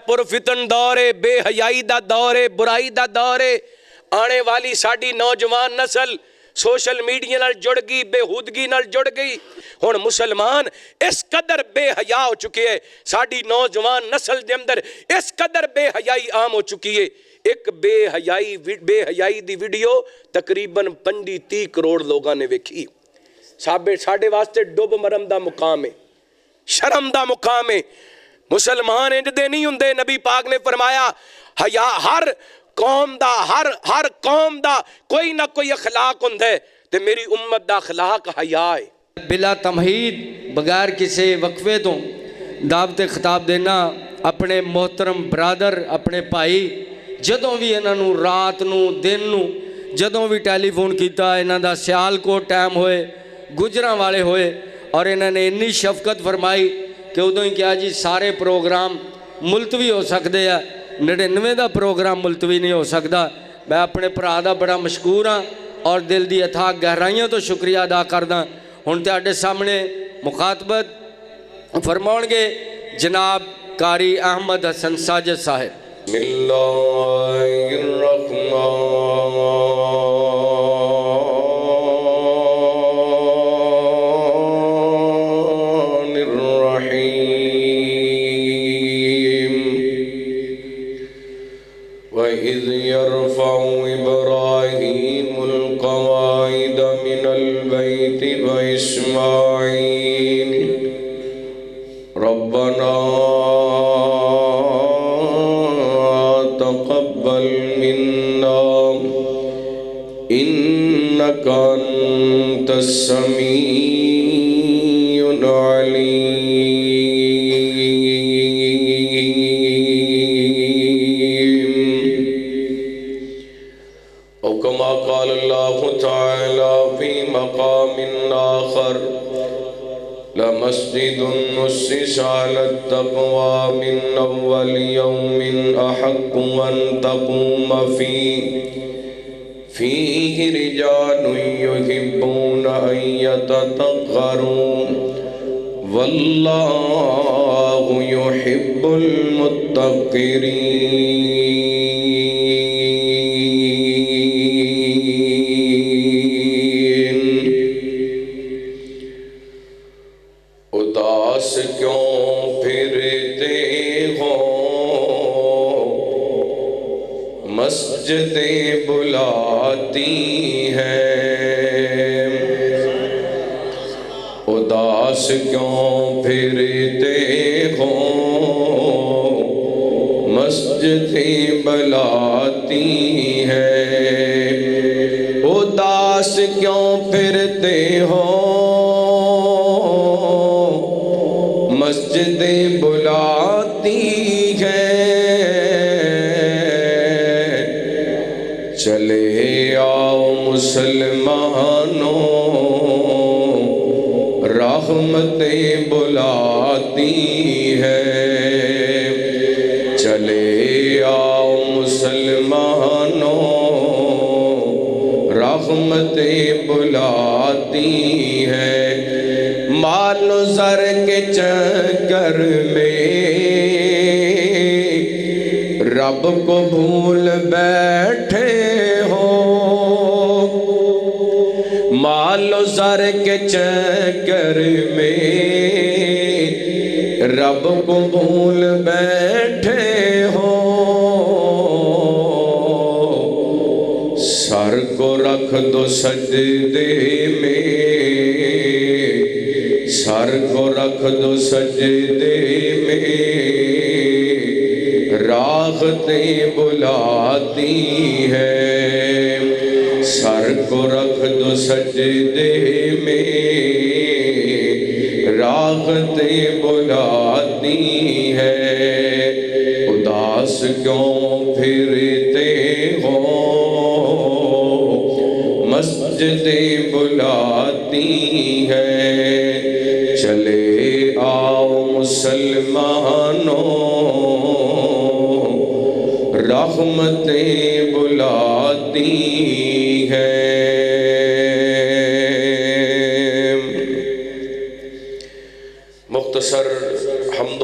پرفتن دور ہے، بے حیائی دا دور ہے، برائی دا دور ہے۔ آنے والی ساڑی نوجوان نسل سوشل میڈیا نال جڑ گئی، بے ہودگی نال جڑ گئی۔ ہن مسلمان اس قدر بے حیا ہو چکے ہیں، ساڑی نوجوان نسل دے اندر اس قدر بے حیائی عام ہو چکی ہے۔ ایک بے حیائی دی ویڈیو تقریباً 25-30 کروڑ لوگاں نے ویکھی۔ ساڑے واسطے ڈوب مرم دا مقام ہے، شرم دا مقام ہے۔ مسلمان انج دے نہیں ہوندے، نبی پاک نے فرمایا حیا ہر قوم دا ہر قوم دا کوئی نہ کوئی اخلاق ہوندے، تے میری امت دا اخلاق حیا ہے۔ بلا تمہید بغیر کسی وقفے تو دعوت خطاب دینا اپنے محترم برادر، اپنے بھائی، جدوں بھی انہاں نوں رات نوں دن نوں جدوں بھی ٹیلی فون کیتا، انہاں دا سیالکوٹ ٹائم ہوئے، گجراں والے ہوئے، اور انہاں نے اتنی شفقت فرمائی کہ ادوں ہی کیا جی سارے پروگرام ملتوی ہو سکتے ہیں، 99 دا پروگرام ملتوی نہیں ہو سکتا۔ میں اپنے بھرا دا بڑا مشکور ہاں اور دل دی اتھاہ گہرائیاں تو شکریہ ادا کردا۔ ہن تہاڈے سامنے مخاطبت فرماؤن گے جناب قاری احمد حسن ساجد صاحب۔ بسم اللہ الرحمن الرحیم۔ وَإِذْ يَرْفَعُ إِبْرَاهِيمُ الْقَوَاعِدَ مِنَ الْبَيْتِ وَإِسْمَاعِيلُ رَبَّنَا تقبل منا إنك أنت السميع العليم۔ أو كما قال الله تعالى في مقام آخر لمسجد أسس على التقوى من أول يوم أحق أن تقوم فيه رجال يحبون أن يتطهروا والله يحب المتطهرين۔ اداس کیوں پھرتے ہو مسجدیں بلاتی ہیں، اداس کیوں پھرتے ہو مسجدیں بلاتی ہیں، اداس کیوں پھرتے ہو مسجدیں بلاتی ہیں، چلے آؤ مسلمانوں رحمتیں بلاتی ہیں، چلے آؤ مسلمانوں رحمتیں بلاتی ہیں۔ مال و زر کے چکر میں رب کو بھول بیٹھے ہو، مال و زر کے چکر میں رب کو بھول بیٹھے ہو، سر کو رکھ دو سجدے میں، سر کو رکھ دو سجدے میں، راحتیں بلاتی ہیں، سر کو رکھ دو سجدے میں، راحتیں بلاتی ہیں، اداس کیوں پھرتے ہو مسجدیں بلاتی ہیں، چلے آؤ مسلمانوں رحمتیں بلاتی ہیں۔ مختصر حمد و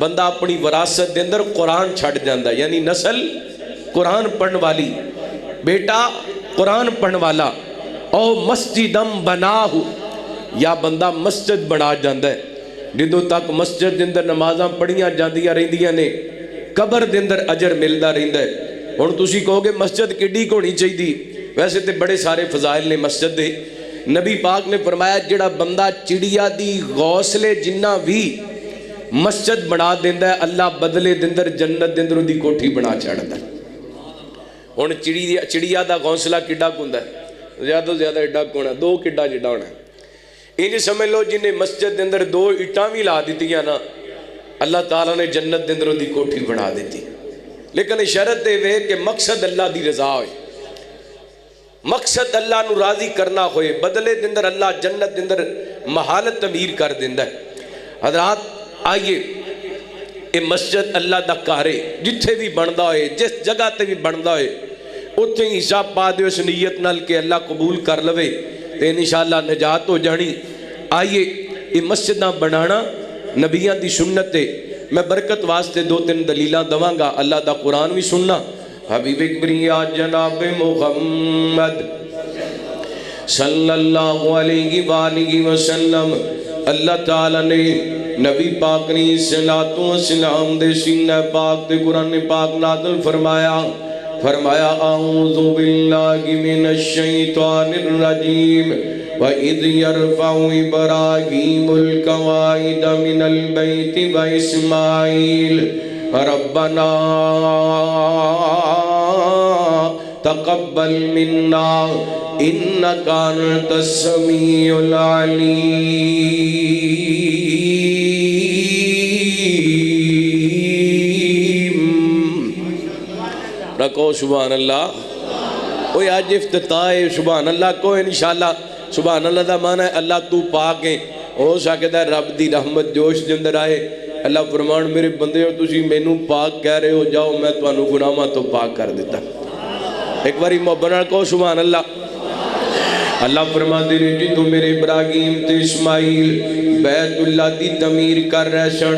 بندہ اپنی وراثت دے اندر قرآن چھڑ جاندہ، یعنی نسل قرآن پڑھن والی، بیٹا قرآن پڑھن والا، او مسجدم بناہو، یا بندہ مسجد بنا جاندہ ہے، جدوں تک مسجد دے اندر نمازاں پڑھیاں جاندیاں رہندیاں نے، قبر دے اندر اجر ملدا رہندا ہے۔ ہن تسی کہو گے مسجد کڈی ہونی چاہیے، ویسے تے بڑے سارے فضائل نے مسجد دے۔ نبی پاک نے فرمایا جڑا بندہ چڑیا دی گھونسلے جنہ بھی مسجد بنا دیندا ہے، اللہ بدلے دے اندر جنت دے اندر دی کوٹھی بنا چھڑدا ہے۔ ہن چڑیا دا گھونسلہ کڈا ہوندا ہے؟ زیادہ تو زیادہ ایڈا ہونا، 2 کڈا جڈا ہونا ہے۔ انہیں سمجھ لو جنہیں مسجد دے اندر 2 اٹاں بھی لا دیتیاں نا، اللہ تعالیٰ نے جنت دے اندر دی کوٹھی بنا دیتی۔ لیکن شرط دے وے کہ مقصد اللہ دی رضا ہوئے، مقصد اللہ نو راضی کرنا ہوئے، بدلے دے اندر اللہ جنت دے اندر محالت تعمیر کر دیندا ہے۔ حضرات آئیے، اے مسجد اللہ دا کارے جتھے بھی بندا ہوئے، جس جگہ تے بھی بندا ہوئے، اتھے ہی حساب پا دے اس نیت نال کہ اللہ قبول کر لوے تے انشاءاللہ نجات ہو جانی۔ آئیے یہ مسجداں بنانا نبیاں دی سنت ہے۔ میں برکت واسطے 2-3 دلیلاں دواں گا، اللہ دا قرآن بھی سننا، حبیب اکبریہ جناب محمد صلی اللہ علیہ وآلہ وسلم، اللہ تعالیٰ نے نبی پاک نے صلاۃ و سلام دے سینہ پاک دے قرآن پاک نازل فرمایا، فرمایا اعوذ باللہ من الشیطان الرجیم وَإِذْ يَرْفَعُ إِبْرَاهِيمُ الْقَوَاعِدَ مِنَ الْبَيْتِ وَإِسْمَاعِيلُ رَبَّنَا تَقَبَّلْ مِنَّا إِنَّكَ أَنْتَ السَّمِيعُ الْعَلِيمُ۔ رکھو سبحان اللہ، اوہ آج افتتاح ہے، سبحان اللہ کو انشاءاللہ۔ سبحان اللہ دا معنی ہے اللہ تو پاک ہے، ہو سکتا ہے رب دی رحمت جوش دے اندر آئے، اللہ فرمان میرے بندے ہو تسی مینوں پاک کہہ رہے ہو، جاؤ میں تانوں گناہاں تو پاک کر دیتا۔ ایک باری محبت کو سبحان اللہ۔ اللہ فرما دے رہے جی تو میرے ابراہیم تے اسماعیل بیت اللہ دی تعمیر کر رہے سن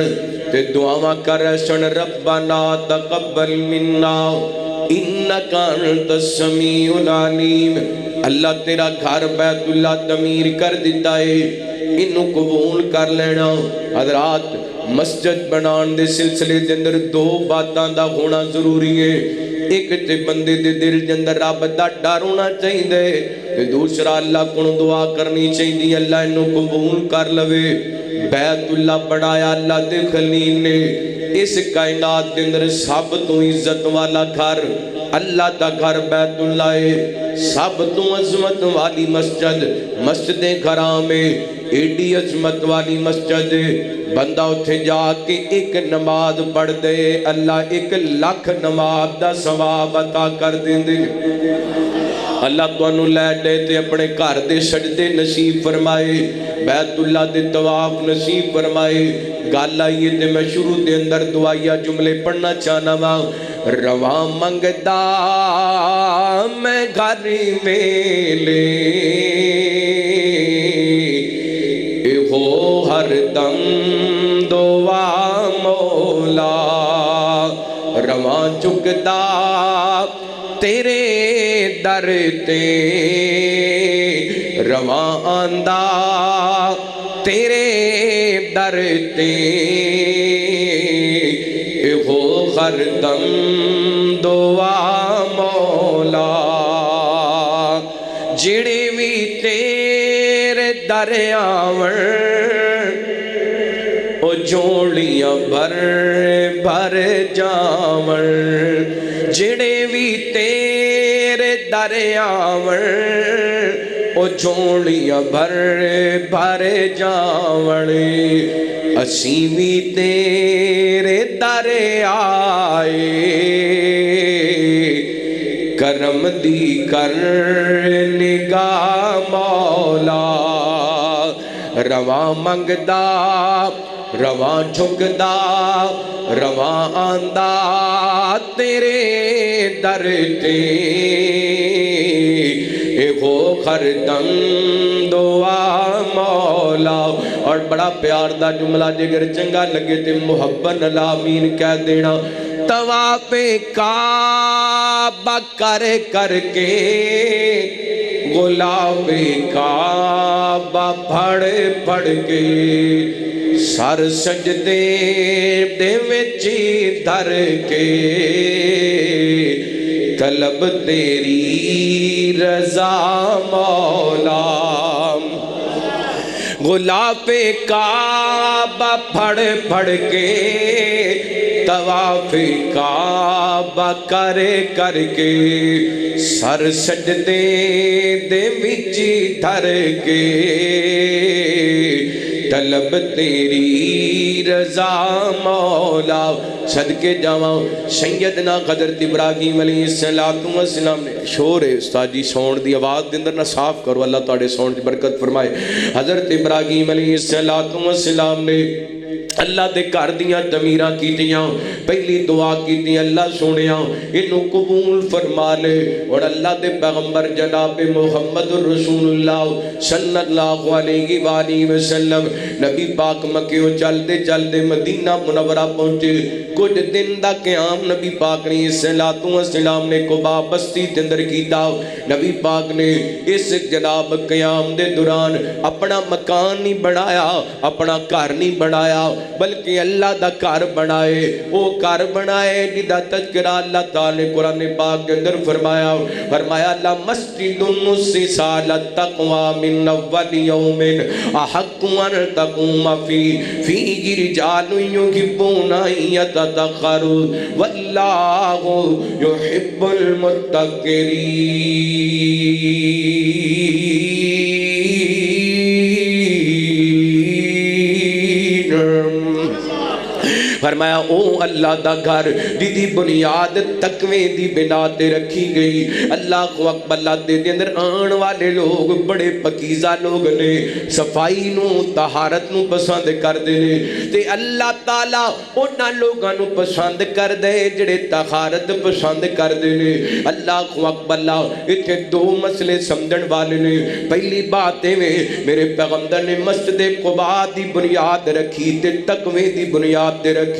تے دعاواں کر رہے سن، ربنا تقبل منا انکا انت السمیع العلیم۔ اللہ تیرا گھر بیت اللہ تعمیر کر دیتا ہے، انہوں قبول کر لینا۔ حضرات مسجد بنان دے سلسلے دے اندر 2 باتاں دا ہونا ضروری ہے۔ ایک تے بندے دے دل دے اندر رب دا ڈر ہونا چاہیے، تے دوسرا اللہ کو دعا کرنی چاہیے اللہ انہوں قبول کر لوے۔ بیت اللہ بڑھایا اللہ دے خلیل نے، اس کائنات دے اندر سب تو عزت والا گھر اللہ دا گھر بیت اللہ ہے، سب تو عظمت والی مسجد مسجد حرام ہے، ایڈی عظمت والی مسجد ہے۔ بندہ اتھے جا کے ایک نماز پڑھ دے، اللہ 1,00,000 نماز دا ثواب عطا کر دیں دے۔ اللہ تو انہوں لے دے تے اپنے گھر دے سجدے نصیب فرمائے، بیت اللہ دے طواف نصیب فرمائے۔ گل آئیے تے میں شروع دے اندر دعائیہ جملے پڑھنا چاہنا ہوں۔ رواں منگدا میں گھر میلے ہو ہر دم دعا مولا، رواں چکدا تیرے در تے رواں آندا تیرے در تے ہو ہر دم دعا مولا، جڑے بھی تیرے در آون او جوڑیاں بھر بھر جاون، جڑے بھی تیرے در آون او جوڑیاں بھر بھر جاون، اسی بھی تیرے در آئے، کرم دی کر نگاہ مولا، رواں منگدا رواں جھکدا رواں آندا تیرے در تے ہو خردم دعا مولا. اور بڑا پیار دا جملہ جگر چنگا لگے تے محبت نال آمین کہہ دینا. طواف کعبہ کر کر کے غلاف کعبہ پھڑ پھڑ کے سر سجدے دے وچی دھر کے طلب تیری رضا مولا. غلاف کعبہ پھڑ پھڑ کے طواف کعبہ کر کر کے سر سجدے دے وچی دھر کے طلب تیری رضا مولا. صدقے جاواں سیدنا حضرت ابراہیم علیہ السلام نے شور ہے استاد جی سون دی آواز دے اندر نہ صاف کرو اللہ تاڑے سون دی برکت فرمائے. حضرت ابراہیم علیہ السلام نے اللہ دے گھر دیاں تعمیراں کیتیاں. پہلی دعا کیتی اللہ سونیا انہوں قبول فرما لے. اور اللہ دے پیغمبر جناب محمد رسول اللہ صلی اللہ علیہ وآلہ وسلم نبی پاک مکہ چل دے مدینہ منورہ پہنچے. کچھ دن دا قیام نبی پاک نے السلام نے قبا بستی کے اندر کیتا. نبی پاک نے اس جناب قیام دے دوران اپنا مکان نہیں بنایا, اپنا گھر نہیں بنایا, بلکہ اللہ دا گھر بنائے. وہ گھر بنائے جدا تذکرہ اللہ تعالی قرآن پاک کے اندر فرمایا لا مسجد نسس علی التقوی من اول یوم احق ان تقوم فیہ رجال یحبون ان یتطہروا واللہ یحب المتطہرین. فرمایا او اللہ دا گھر دی بنیاد تقوی دی بنا تے رکھی گئی. اللہ اکبر. اللہ دے اندر آن والے لوگ بڑے پکیزہ لوگ نے, صفائی نو طہارت نو پسند کر دے نے. تے اللہ تعالیٰ انہاں لوگاں نو پسند کر دے جڑے طہارت پسند کر دے نے. اللہ اکبر. اللہ اتھے دو مسئلے سمجھن والے نے. پہلی بات میں میرے پیغمبر نے مسجد قباء دی بنیاد رکھی تے تقوی دی بنیاد تے رکھی.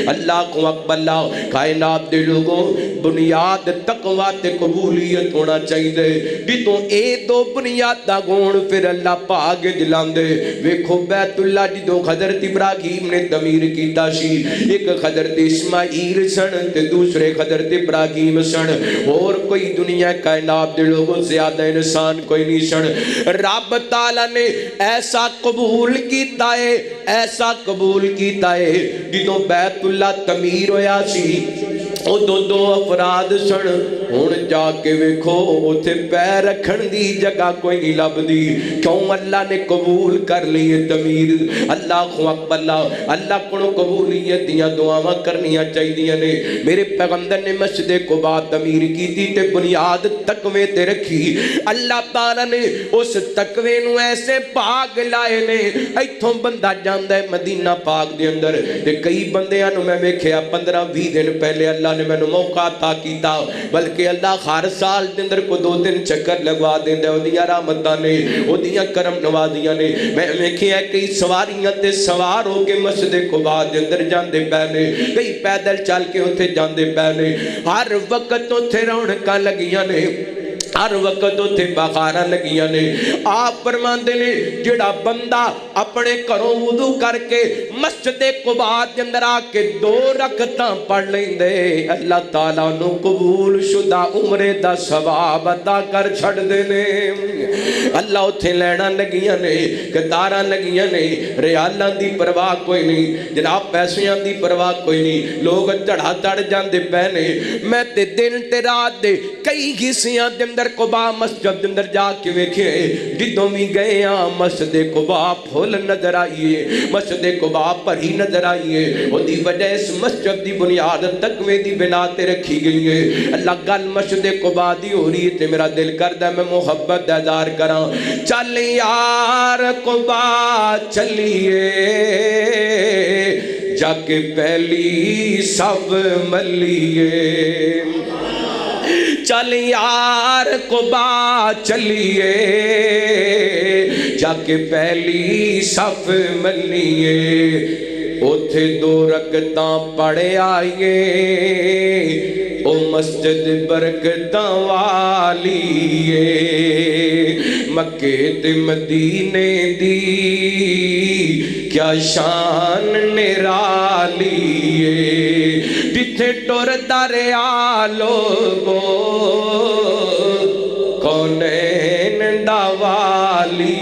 اللہ کو اکبر. اللہ کائنات دے لوگوں بنیاد تقوی تے قبولیت ہونا چاہیے. بھی تو اے دو بنیاد دا گون پھر اللہ پاک جلاندے. ویکھو بیت اللہ جدو حضرت ابراہیم نے تعمیر کیتا سی, ایک حضرت اسماعیل سن تے دوسرے حضرت ابراہیم سن. اور کوئی دنیا کائنات دے لوگوں زیادہ انسان کوئی نہیں سن. رب تعالیٰ نے ایسا قبول کیتا ہے, ایسا قبول کیتا ہے جدو بیت اللہ تعمیر ہویا سی او دو افراد سن. ہن جا کے ویکھو اوتھے پیر رکھن دی جگہ کوئی نہیں لبدی. کیوں؟ اللہ نے قبول کر لی تعمیر. اللہ اکبر. اللہ کو قبولیت دیاں دعاواں کرنیاں چاہیے نے. میرے پیغمبر نے مسجد قباء تعمیر کیتی تے بنیاد تقوی تے رکھی. اللہ تعالیٰ نے اس تقوی نو ایسے پاک لائے نے. ایتھوں بندہ جاندا ہے مدینہ پاک دے اندر تے کئی بندیاں نو میں ویکھیا 15-20 دن پہلے اللہ نے میں موقع عطا کیتا, بلکہ اللہ ہر سال دے اندر کو 2 دن چکر لگوا دیندا. اودیاں رحمتاں نے, اودیاں کرم نوازیاں نے. میں ویکھیا کئی سواریاں تے سوار ہو کے مسجد قباء دے اندر جاندے پے نے, کئی پیدل چل کے اوتھے جاندے پے نے. ہر وقت اوتھے رونقاں لگیاں نے, ہر وقت اوتھے بہاراں لگیاں نے. آپ فرماندے نے جڑا بندہ اپنے گھروں وضو کر کے مسجد قباء دے اندر آ کے 2 رکعتاں پڑھ لیندے, اللہ تعالیٰ نو قبول شدہ عمرے دا ثواب عطا کر چھڑ دے نے. اللہ اوتھے لینا لگیاں نے, قطاراں لگیاں نے, ریالاں دی پرواہ کوئی نہیں, جناب پیسیاں دی پرواہ کوئی نہیں. لوگ چڑھا چڑھ جاندے پے نے. میں تے دن تے رات دے کئی حصیاں دے اندر قباء مسجد اندر جا کے ویکھے, جدوں بھی گئے ہاں مسجد قباء پھول نظر آئیے, مسجد قباء بھری نظر آئیے. اودی وجہ اس مسجد دی بنیاد تقوی دی بنا تے رکھی گئی ہے. اللہ گل مسجد قباء دی ہو رہی تے میرا دل کردا میں محبت دا اظہار کراں. چل یار قباء چلیے جا کے پہلی سب ملیے, چل یار قبا چلیے جا کے پہلی صف ملیے اوتھے 2 رکعتاں پڑھ آئیے او مسجد برکتاں والی مکے تے مدینے دی کیا شان نرالی جتھے ٹردا رہیا لوگو کونین دا والی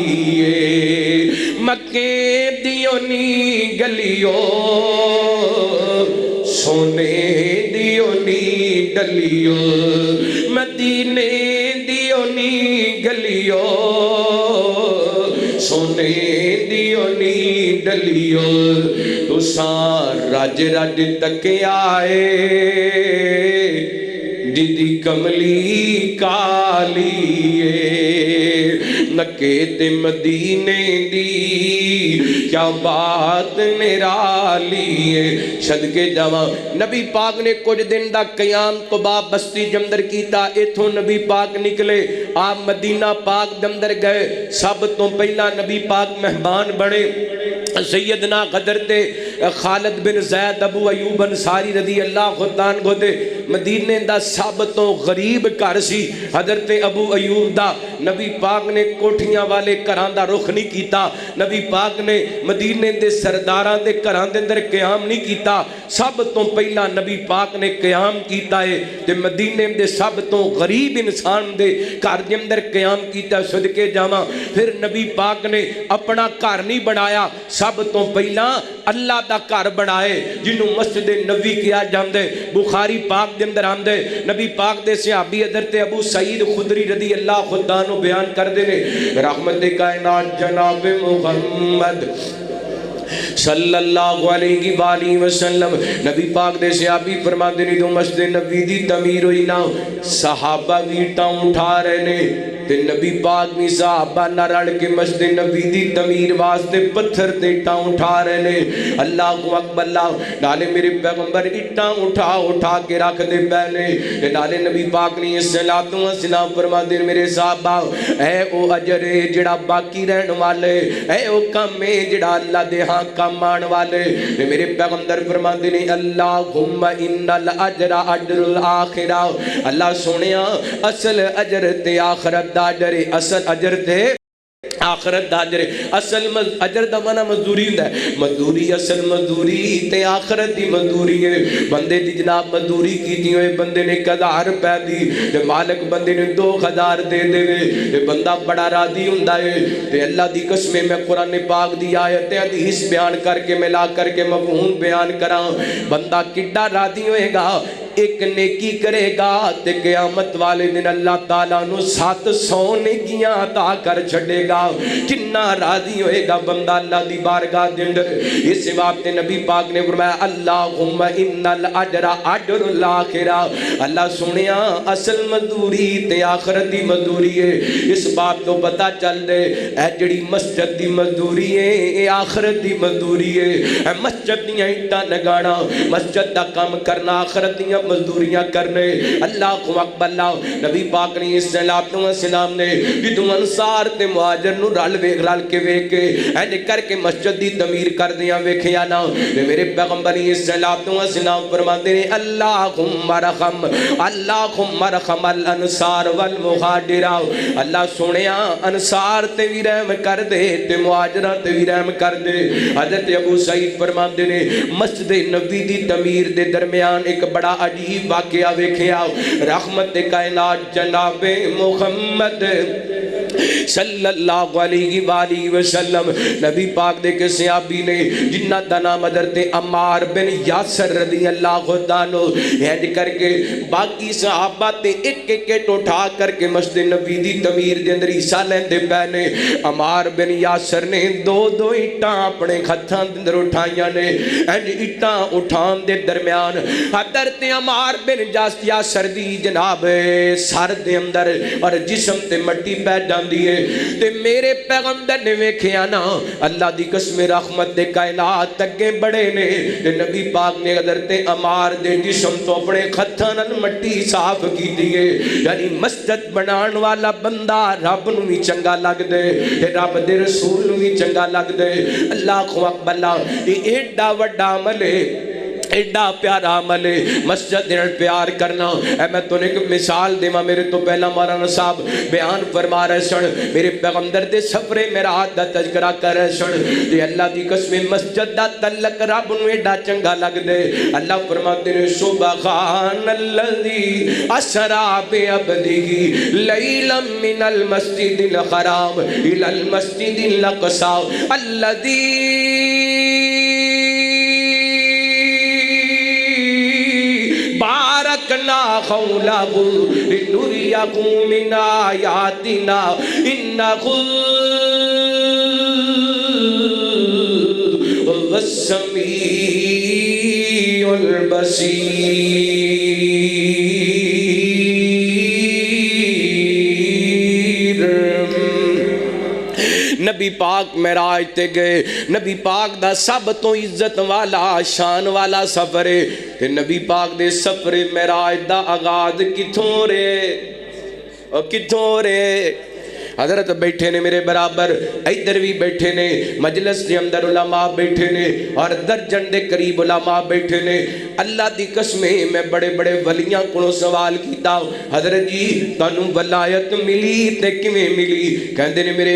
مکے دیو نی گلیو سونے دیو نی ڈلیو مدینے دیو نی گلیو سونے دیو نی ڈلیو تساں رج رج تک آئے دیدی کملی کالی مکے تے مدینے دی کیا بات نرالی ہے صدقے جاواں نبی پاک نے کچھ دن دا قیام قبا بستی جمدر کیتا ایتھوں نبی پاک نکلے آپ مدینہ پاک جمدر گئے سب تو پہلا نبی پاک مہمان بنے سیدنا حضرت خالد بن زید ابو ایوب انصاری رضی اللہ عنہ دے مدینے دا سب تو غریب گھر سی حضرت ابو ایوب دا نبی پاک نے کوٹھیاں والے گھراں دا رخ نہیں کیتا نبی پاک نے مدینے دے سرداراں دے گھراں دے اندر قیام نہیں کیتا سب تو پہلا نبی پاک نے قیام کیتا ہے تے مدینے دے سب تو غریب انسان دے گھر دے اندر قیام کیتا صدقے جاواں پھر نبی پاک نے اپنا گھر نہیں بنایا سب تو پہلا اللہ دا گھر بنائے جنہوں مسجد نبی کیا جاندے بخاری پاک دے اندر آندے نبی پاک دے صحابی حضرت ابو سعید خدری رضی اللہ عنہ بیان کر دینے رحمت کائنات جناب محمد صلی اللہ علیہ وآلہ وسلم نبی پاک دے صحابی فرما دینے دو مسجد نبی دی تعمیر ہوئی نا صحابہ ویٹاں اٹھا رہے نے تے نبی پاک بھی صحابہ نہ رڑ کے مسجد نبی دی تعمیر واسطے پتھر تے اٹھاں اٹھا رہے نے اللہ اکبر اللہ نالے میرے پیغمبر اٹھاں اٹھا کے رکھ دے پہلے نالے نبی پاک نے الصلوۃ والسلام فرما دے میرے صحابہ اے او اجر جڑا باقی رہن والے اے او کم ہے جڑا اللہ دے ہاں کم آن والے میرے پیغمبر فرما دے نے اللہم ان الاجر اجر الاخرہ اللہ سنیا اصل اجر تے آخرت دا اجر اصل اجر تے آخرت دا اجر اصل اجر دا معنی مزدوری ہوندا ہے مزدوری اصل مزدوری تے آخرت دی مزدوری ہے بندے دی جناب مزدوری کیتی ہوئے بندے نے 1000 روپے دی تے مالک بندے نے 2000 دے دے تے بندہ بڑا راضی ہوندا ہے تے اللہ دی قسم میں قرآن پاک دی آیتیں حدیث بیان کر کے ملا کر کے مفہوم بیان کراں بندہ کڈا راضی ہوئے گا ایک نیکی کرے گا تے قیامت والے دن اللہ تعالیٰ نو 700 نیکیاں عطا کر چھڑے گا کتنا راضی ہوئے گا بندہ اللہ دی بارگاہ دے اندر اس واسطے نبی پاک نے فرمایا اللہم ان الاجر اجر الاخرہ اللہ سنیا اصل مزدوری تے آخرت دی مزدوری ہے اس بات تو پتہ چل دے اے جڑی مسجد دی مزدوری ہے اے آخرت دی مزدوری ہے اے مسجد دیاں اٹاں لگانا مسجد دا کام کرنا آخرت دیاں مزدوریاں کرنے اللہ اکبر اللہ نبی پاک نے الصلوۃ والسلام نے جدوں انصار تے مہاجر نو رل کے ویکھ کے اینج کر کے مسجد دی تعمیر کر دیاں ویکھیا نا تے میرے پیغمبر الصلوۃ والسلام فرماندے نے اللہم ارحم الانصار والمہاجر اللہ سنیا انصار تے وی رحم کر دے تے مہاجراں تے وی رحم کر دے حضرت ابو سعید فرماندے نے مسجد نبی دی تعمیر دے درمیان ایک بڑا عجیب واقعہ ویکھیا رحمت کائنات جناب محمد صلی اللہ علیہ وآلہ وسلم نبی پاک دے کے صحابی نے جنہ دا نام حضرت عمار بن یاسر رضی اللہ عنہ ہینج کر کے باقی صحابہ تے ایک ایک اٹھا کر کے مسجد نبی دی تعمیر دے اندر حصہ لیندے پے نے عمار بن یاسر نے 2 اٹاں اپنے ہتھاں دے اندر اٹھائیاں نے اینج اٹاں اٹھان دے درمیان حضرت عمار بن یاسر دی جناب سر دے اندر اور جسم تے مٹی پہ جاندی ہے تے میرے پیغمبر نے ویکھیا نا اللہ دی قسم رحمت دے کائنات اگے بڑے نے تے نبی پاک نے حضرت عمار دے جسم تو اپنے ہتھاں نال مٹی صاف کیتی ہے یعنی مسجد بنان والا بندہ رب نو بھی چنگا لگ دے تے رب دے رسول نو بھی چنگا لگ دے اللہ اکبر اللہ یہ ایڈا وڈا عمل ہے ایڈا پیارا عمل ہے مسجد دے پیار کرنا اے میں تو نے ایک مثال دیواں میرے تو پہلا مولانا صاحب بیان فرما رہے سن میرے پیغمبر دے سفر معراج دا تذکرہ کر رہے سن تے اللہ دی قسم مسجد دا تعلق رب نو ایڈا چنگا لگ دے اللہ فرماتے نے سبحان الذی اسرا بعبدہ لیلا من المسجد الحرام الی المسجد الاقصی الذی بارکنا حولہ لنریہ من آیاتنا انہ هو السمیع البصیر نبی پاک معراج تے گئے نبی پاک دا سب تو عزت والا شان والا سفر ہے کہ نبی پاک دے سفر معراج دا آغاز کتھوں رے حضرت بیٹھے نے میرے برابر ادھر بھی بیٹھے نے مجلس دے اندر علماء بیٹھے نے اور درجن دے قریب علماء بیٹھے نے اللہ دی قسمیں میں بڑے بڑے ولیاں کو سوال کیتا حضرت جی تانوں ولایت ملی تے کیویں ملی کہندے نے میرے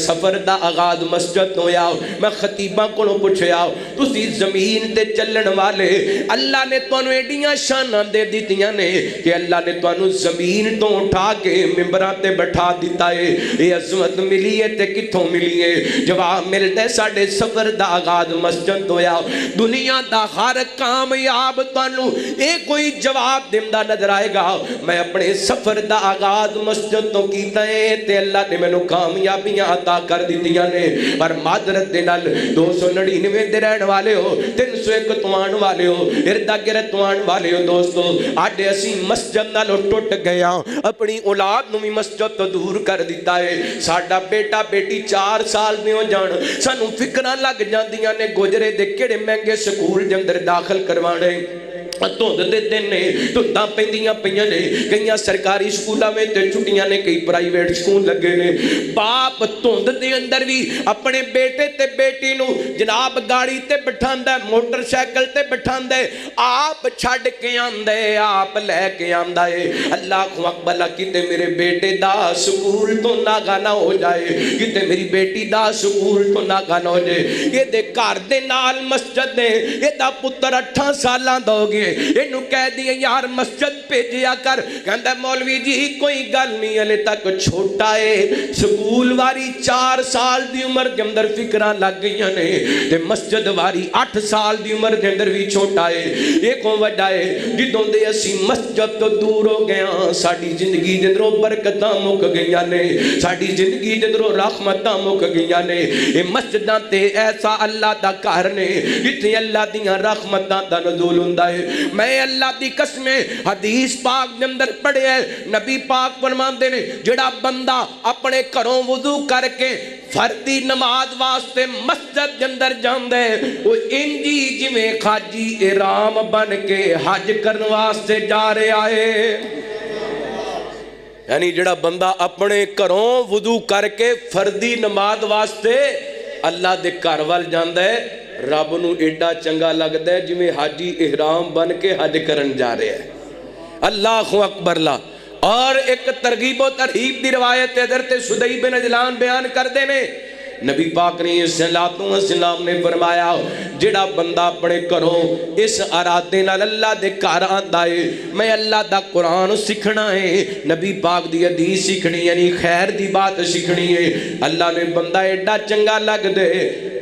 سفر دا آغاز مسجد تو ہویا میں خطیباں کو پوچھیا تسی زمین تے چلن والے اللہ نے تانوں ایڈیاں شاناں دے دتیاں نے کہ اللہ نے تانوں زمین تو اٹھا کے ممبراں تے بٹھا دیتا ہے یہ عظمت ملی ہے تے کتھوں ملی ہے جواب ملتا ہے ساڑھے سفر دا آغاز مسجد ہویا دنیا دا ہر کامیاب تانوں ایک کوئی جواب دیندہ نظر آئے گا میں اپنے سفر دا آغاز مسجد تو کیتا ہے تے اللہ نے میں نو کامیابیاں عطا کر دیتیاں نے پر معذرت دے نال 299 دے رہن والے ہو 301 توان والے ہو اردا گرد توان والے ہو دوستو آڈے اسی مسجد نالو ٹوٹ گیا اپنی اولاد نو بھی مسجد تو دور کر دیتا ہے ساڑھا بیٹا بیٹی 4 سال میں ہو جان سانو فکرہ لگ جاندیاں نے گجرے دے کڑے مہنگے سکول دے اندر داخل کروانے توند دے دن نے تنداں پیندیاں پیاں نے کئیاں سرکاری سکولاں میں تے چھٹیاں نے کئی پرائیویٹ سکول لگے نے باپ توند دے اندر بھی اپنے بیٹے تے بیٹی نو جناب گاڑی تے بٹھاندا ہے موٹر سائیکل تے بٹھاندا ہے آپ چھڈ کے آندا ہے آپ لے کے آندا ہے اللہ اکبر کتے میرے بیٹے دا سکول تو ناگا نہ ہو جائے کتے میری بیٹی دا سکول تو ناگا نہ ہو جائے یہ دے گھر دے نال مسجد نے یہ دا پتر 8 سالاں دا ہو گئے انہوں کہہ دیا یار مسجد پہ جیا کر کہندہ مولوی جی کوئی گل نہیں علی تک چھوٹا ہے سکول واری 4 سال دی عمر دے اندر فکرہ لگ گئی نے تے مسجد واری 8 سال دی عمر دے اندر بھی چھوٹا ہے ایک وجہ ہے جدوں دے اسی مسجد تو دور ہو گیا ساڑی زندگی جدروں برکتاں مک گئی نے ساڑی زندگی جدروں رحمتاں مک گئی نے یہ مسجداں تے ایسا اللہ دا گھر نے جتنے اللہ دیاں رحمتاں دا نزول ہوندا ہے میں اللہ دی قسمیں حدیث پاک دے اندر پڑھے ہے نبی پاک فرماندے نے جڑا بندہ اپنے گھروں وضو کر کے فردی نماز واسطے مسجد دے اندر جاندے وہ انجی جویں حاجی احرام بن کے حج کرن واسطے جا رہے آئے یعنی جڑا بندہ اپنے گھروں وضو کر کے فردی نماز واسطے اللہ دے گھر وال جاندا ہے رب نو ایڈا چنگا لگدا ہے جویں حاجی احرام بن کے حج کرن جا رہے ہیں اللہ اکبر لا اور ایک ترغیب و ترہیب دی روایت حضرت سدی بن اجلان بیان کر دے نے نبی پاک نے صلوات و سلام نے فرمایا جڑا بندہ اپنے گھروں اس ارادے نال اللہ دے گھر آندا ہے میں اللہ دا قرآن سیکھنا ہے نبی پاک دی حدیث سیکھنی یعنی خیر دی بات سیکھنی ہے اللہ نے بندہ ایڈا چنگا لگ دے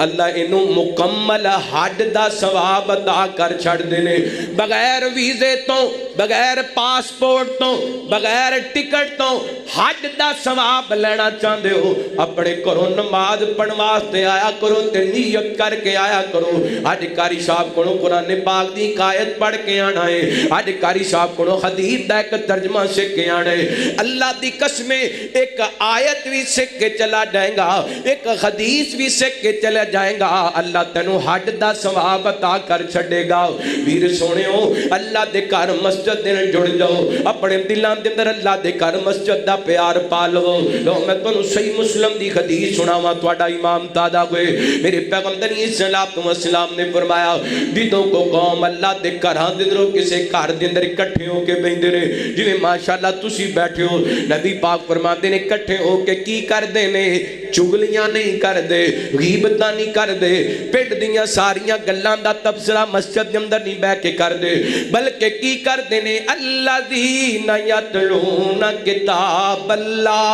اللہ انہوں مکمل حج دا ثواب عطا کر چھڑ دینے، بغیر ویزے تو، بغیر پاسپورٹ تو، بغیر ٹکٹ تو حج دا ثواب لینا چاہتے ہو، اپنے کرو نماز پڑھواستے آیا کرو تے نیت کر کے آیا کرو۔ حج کاری صاحب کو قرآن پاک دی آیت پڑھ کے آنا ہے، حج کاری صاحب کو حدیث دا ایک ترجمہ سکھ کے آنا ہے۔ اللہ دی قسمیں ایک آیت بھی سکھ کے چلا جائے گا، ایک حدیث بھی سکھ کے چلا جائے گا، اللہ تینوں حج دا ثواب عطا کر چھڑے گا۔ ویر سونے ہو، اللہ دے گھر مسجد دے جڑ جاؤ، اپنے دلان دے اندر اللہ دے گھر مسجد دا پیار پالو۔ لو میں تنوں صحیح مسلم دی حدیث سناواں، تہاڈا امام دادا ہوئے میرے پیغمبر اسلام نے فرمایا جدوں کو قوم اللہ دے گھراں دے اندر کسے گھر دے اندر اکٹھے ہو کے بیٹھے نے، جویں ماشاءاللہ تسی بیٹھے ہو، نبی پاک فرماتے نے اکٹھے ہو کے کی کردے نے؟ چگلیاں نہیں کردے، غیبتاں نہیں کردے، پیٹ دیاں ساریاں گلاں دا تبصرہ مسجد دے اندر نہیں بیٹھ کے کردے، بلکہ کی کردے نے؟ الذین یتلون کتاب اللہ،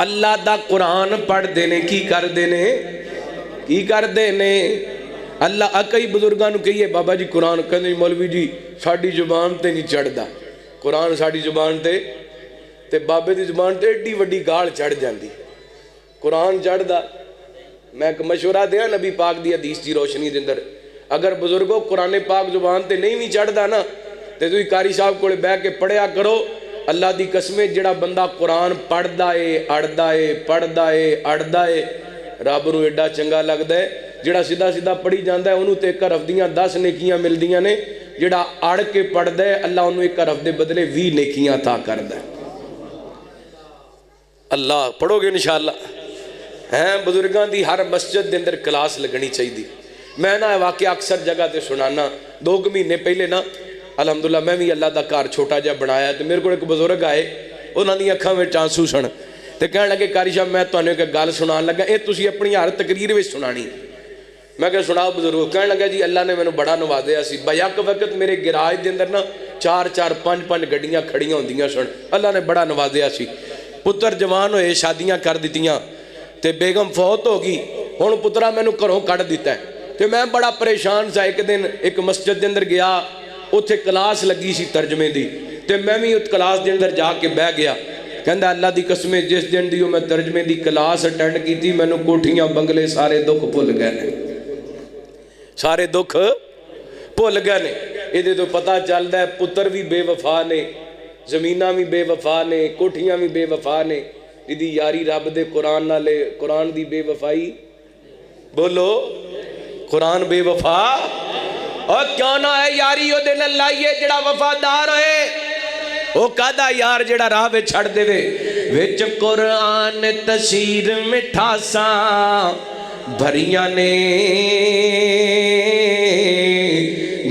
اللہ دا قرآن پڑھ دینے، کی کر دینے؟ کی کر دینے؟ اللہ کئی بزرگانوں کہیے بابا جی قرآن کہنے مولوی جی ساڑھی زبان تے نہیں چڑھ دا، قرآن ساڑھی زبان تے بابے دی زبان تے ایڈی وڈی گال چڑھ جاندی، قرآن چڑھ دا۔ میں ایک مشورہ دیا نبی پاک دی حدیث دی روشنی دے اندر، اگر بزرگوں قرآن پاک زبان تے نہیں بھی چڑھ دا نا تے تو کاری صاحب کو بہ کے پڑھیا کرو۔ اللہ دی قسمیں جڑا بندہ قرآن پڑھ دائے اڑ دائے پڑھ دائے اڑ دائے رب نو ایڈا چنگا لگ دائے، جڑا سیدھا سیدھا پڑھی جاندہ ہے انہوں تے ایک حرف دیاں 10 نیکیاں مل دیاں نے، جڑا اڑ کے پڑھ دائے اللہ انہوں ایک حرف دے بدلے 20 نیکیاں تھا کر دائے۔ اللہ پڑھو گے انشاءاللہ۔ ہیں بزرگاں دی ہر مسجد دے اندر کلاس لگنی چاہی دی۔ میں نا واقعہ اکثر جگہ تے سنانا، 2 مہینے پہلے نا الحمدللہ میں بھی اللہ دا کار چھوٹا جا بنایا تو میرے کو ایک بزرگ آئے، انہوں نے اکھاں میں آنسو سن تے کہنے لگے قاری صاحب میں تو انہیں ایک گل سنان لگا، اے تسی اپنی ہر تقریر میں سنانی۔ میں کہا سناؤ بزرگ، کہنے لگا جی اللہ نے میں نے بڑا نوازیا سی، بیک وقت میرے گراج دے اندر نا 4 5 گڈیاں کھڑیاں ہوندیاں سن، اللہ نے بڑا نوازیا سی، پتر جوان ہوئے شادیاں کر دیتیاں تے بیگم فوت ہو گئی، ہن پترا میں نے گھروں کڑ دیتا ہے تے میں بڑا پریشان سا۔ ایک دن ایک مسجد دے اندر گیا، اتھے کلاس لگی سی ترجمے دی تے میں بھی اس کلاس دے اندر جا کے بہ گیا، کہندہ اللہ دی قسمیں جس دن دیو میں ترجمے دی کلاس اٹینڈ کی تھی میں نے کوٹھیاں بنگلے سارے دکھ بھول گئے نے، سارے دکھ بھول گئے نے۔ یہ تو پتہ چلتا ہے پتر بھی بے وفا نے، زمینہ بھی بے وفا نے، کوٹھیاں بھی بے وفا نے، دی یاری رب دے قرآن نہ لے، قرآن دی بے وفائی بولو قرآن بے وفا، اور کیوں نہ ہے یاری او دل اللہ یہ جڑا وفادار ہوئے، او کہدا یار جڑا راہ وے چھڑ دے وے، وچ قرآن تشیر مٹھاساں بھریاں نے،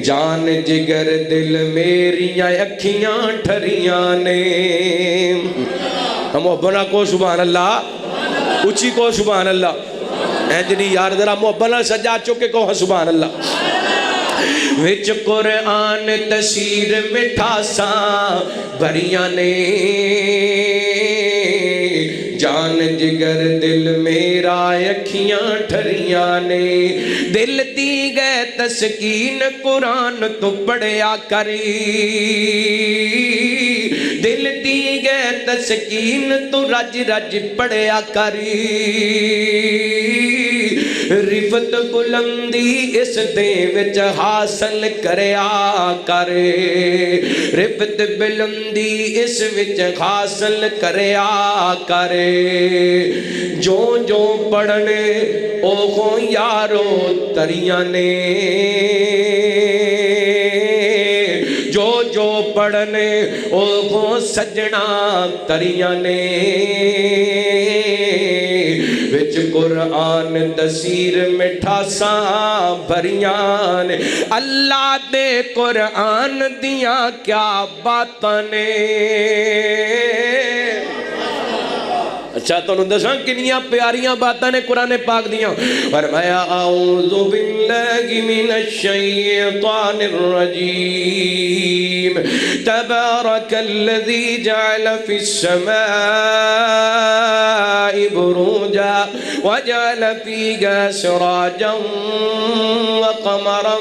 جان جگر دل میریاں اکھیاں ٹھریاں نے۔ محبنا کو سبحان اللہ، اچھی کو سبحان اللہ، اینجنی یار ذرا محبنا سجا چکے کو سبحان اللہ۔ وچ قرآن تشیر مٹھاساں بھریاں نے، جان جگر دل میرا اکھیاں ٹھریاں نے، دل دی گئے تسکین قرآن تو پڑھیا کری، دل دی گئے تسکین تو رج رج پڑھیا کری، رفت بلندی اس دے وچ حاصل کریا کرے، رفت بلندی اس وچ حاصل کریا کرے، جو جو پڑھنے اوہوں یارو تریاں نے، جو جو پڑھنے اوہوں سجنا تریاں نے، وچ قرآن تشیر مٹھاساں بھریاں نے، اللہ دے قرآن دیاں کیا باتاں نے۔ اچھا تو انہوں دساں کنیاں پیاریاں باتاں نے قرآن پاک دیاں، فرمایا اعوذ باللہ من الشیطان الرجیم، تبارك الذي جعل في السماء بروجا وجعل فيها سراجا وقمرا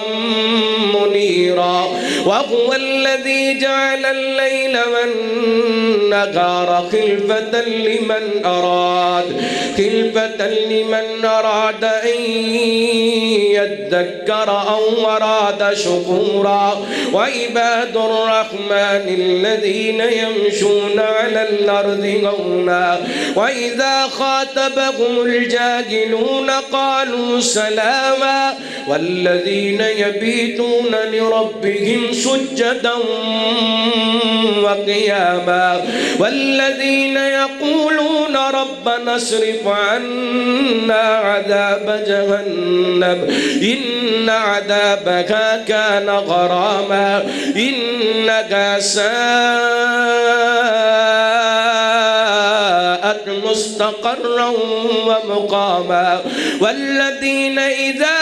منيرا وهو الذي جعل الليل والنهار خلفة لمن أراد أن يذكر أو أراد شكورا وعباد الرحمن الذين يمشون على الأرض هونا وإذا خاطبهم الجاهلون قالوا سلاما والذين يبيتون لربهم سجدا وقياما والذين يقولون ربنا اصرف عنا عذاب جهنم إن عذابها كان غراما إنها ساءت مستقرا ومقاما والذين إذا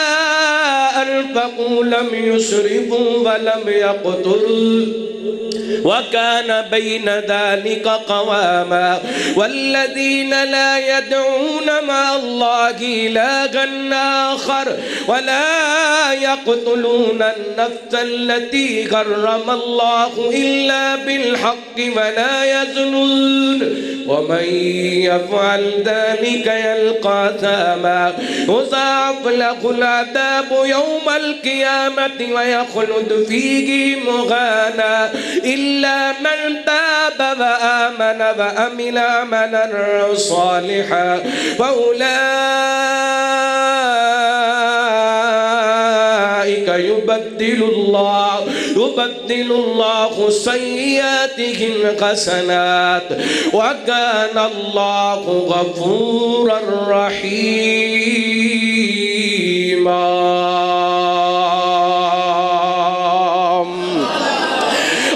أنفقوا لم يسرفوا ولم يقتروا وكان بين ذلك قواما والذين لا يدعون مع الله إلها آخر ولا يقتلون النفس التي حرم الله إلا بالحق ولا يزنون ومن يفعل ذلك يلقى ثاما يضاعف له العذاب يوم القيامة ويخلد فيه مهانا إلا من تاب وآمن وعمل عملا صالحا فأولئك يبدل الله سيئاتهم حسنات وكان الله غفورا رحيما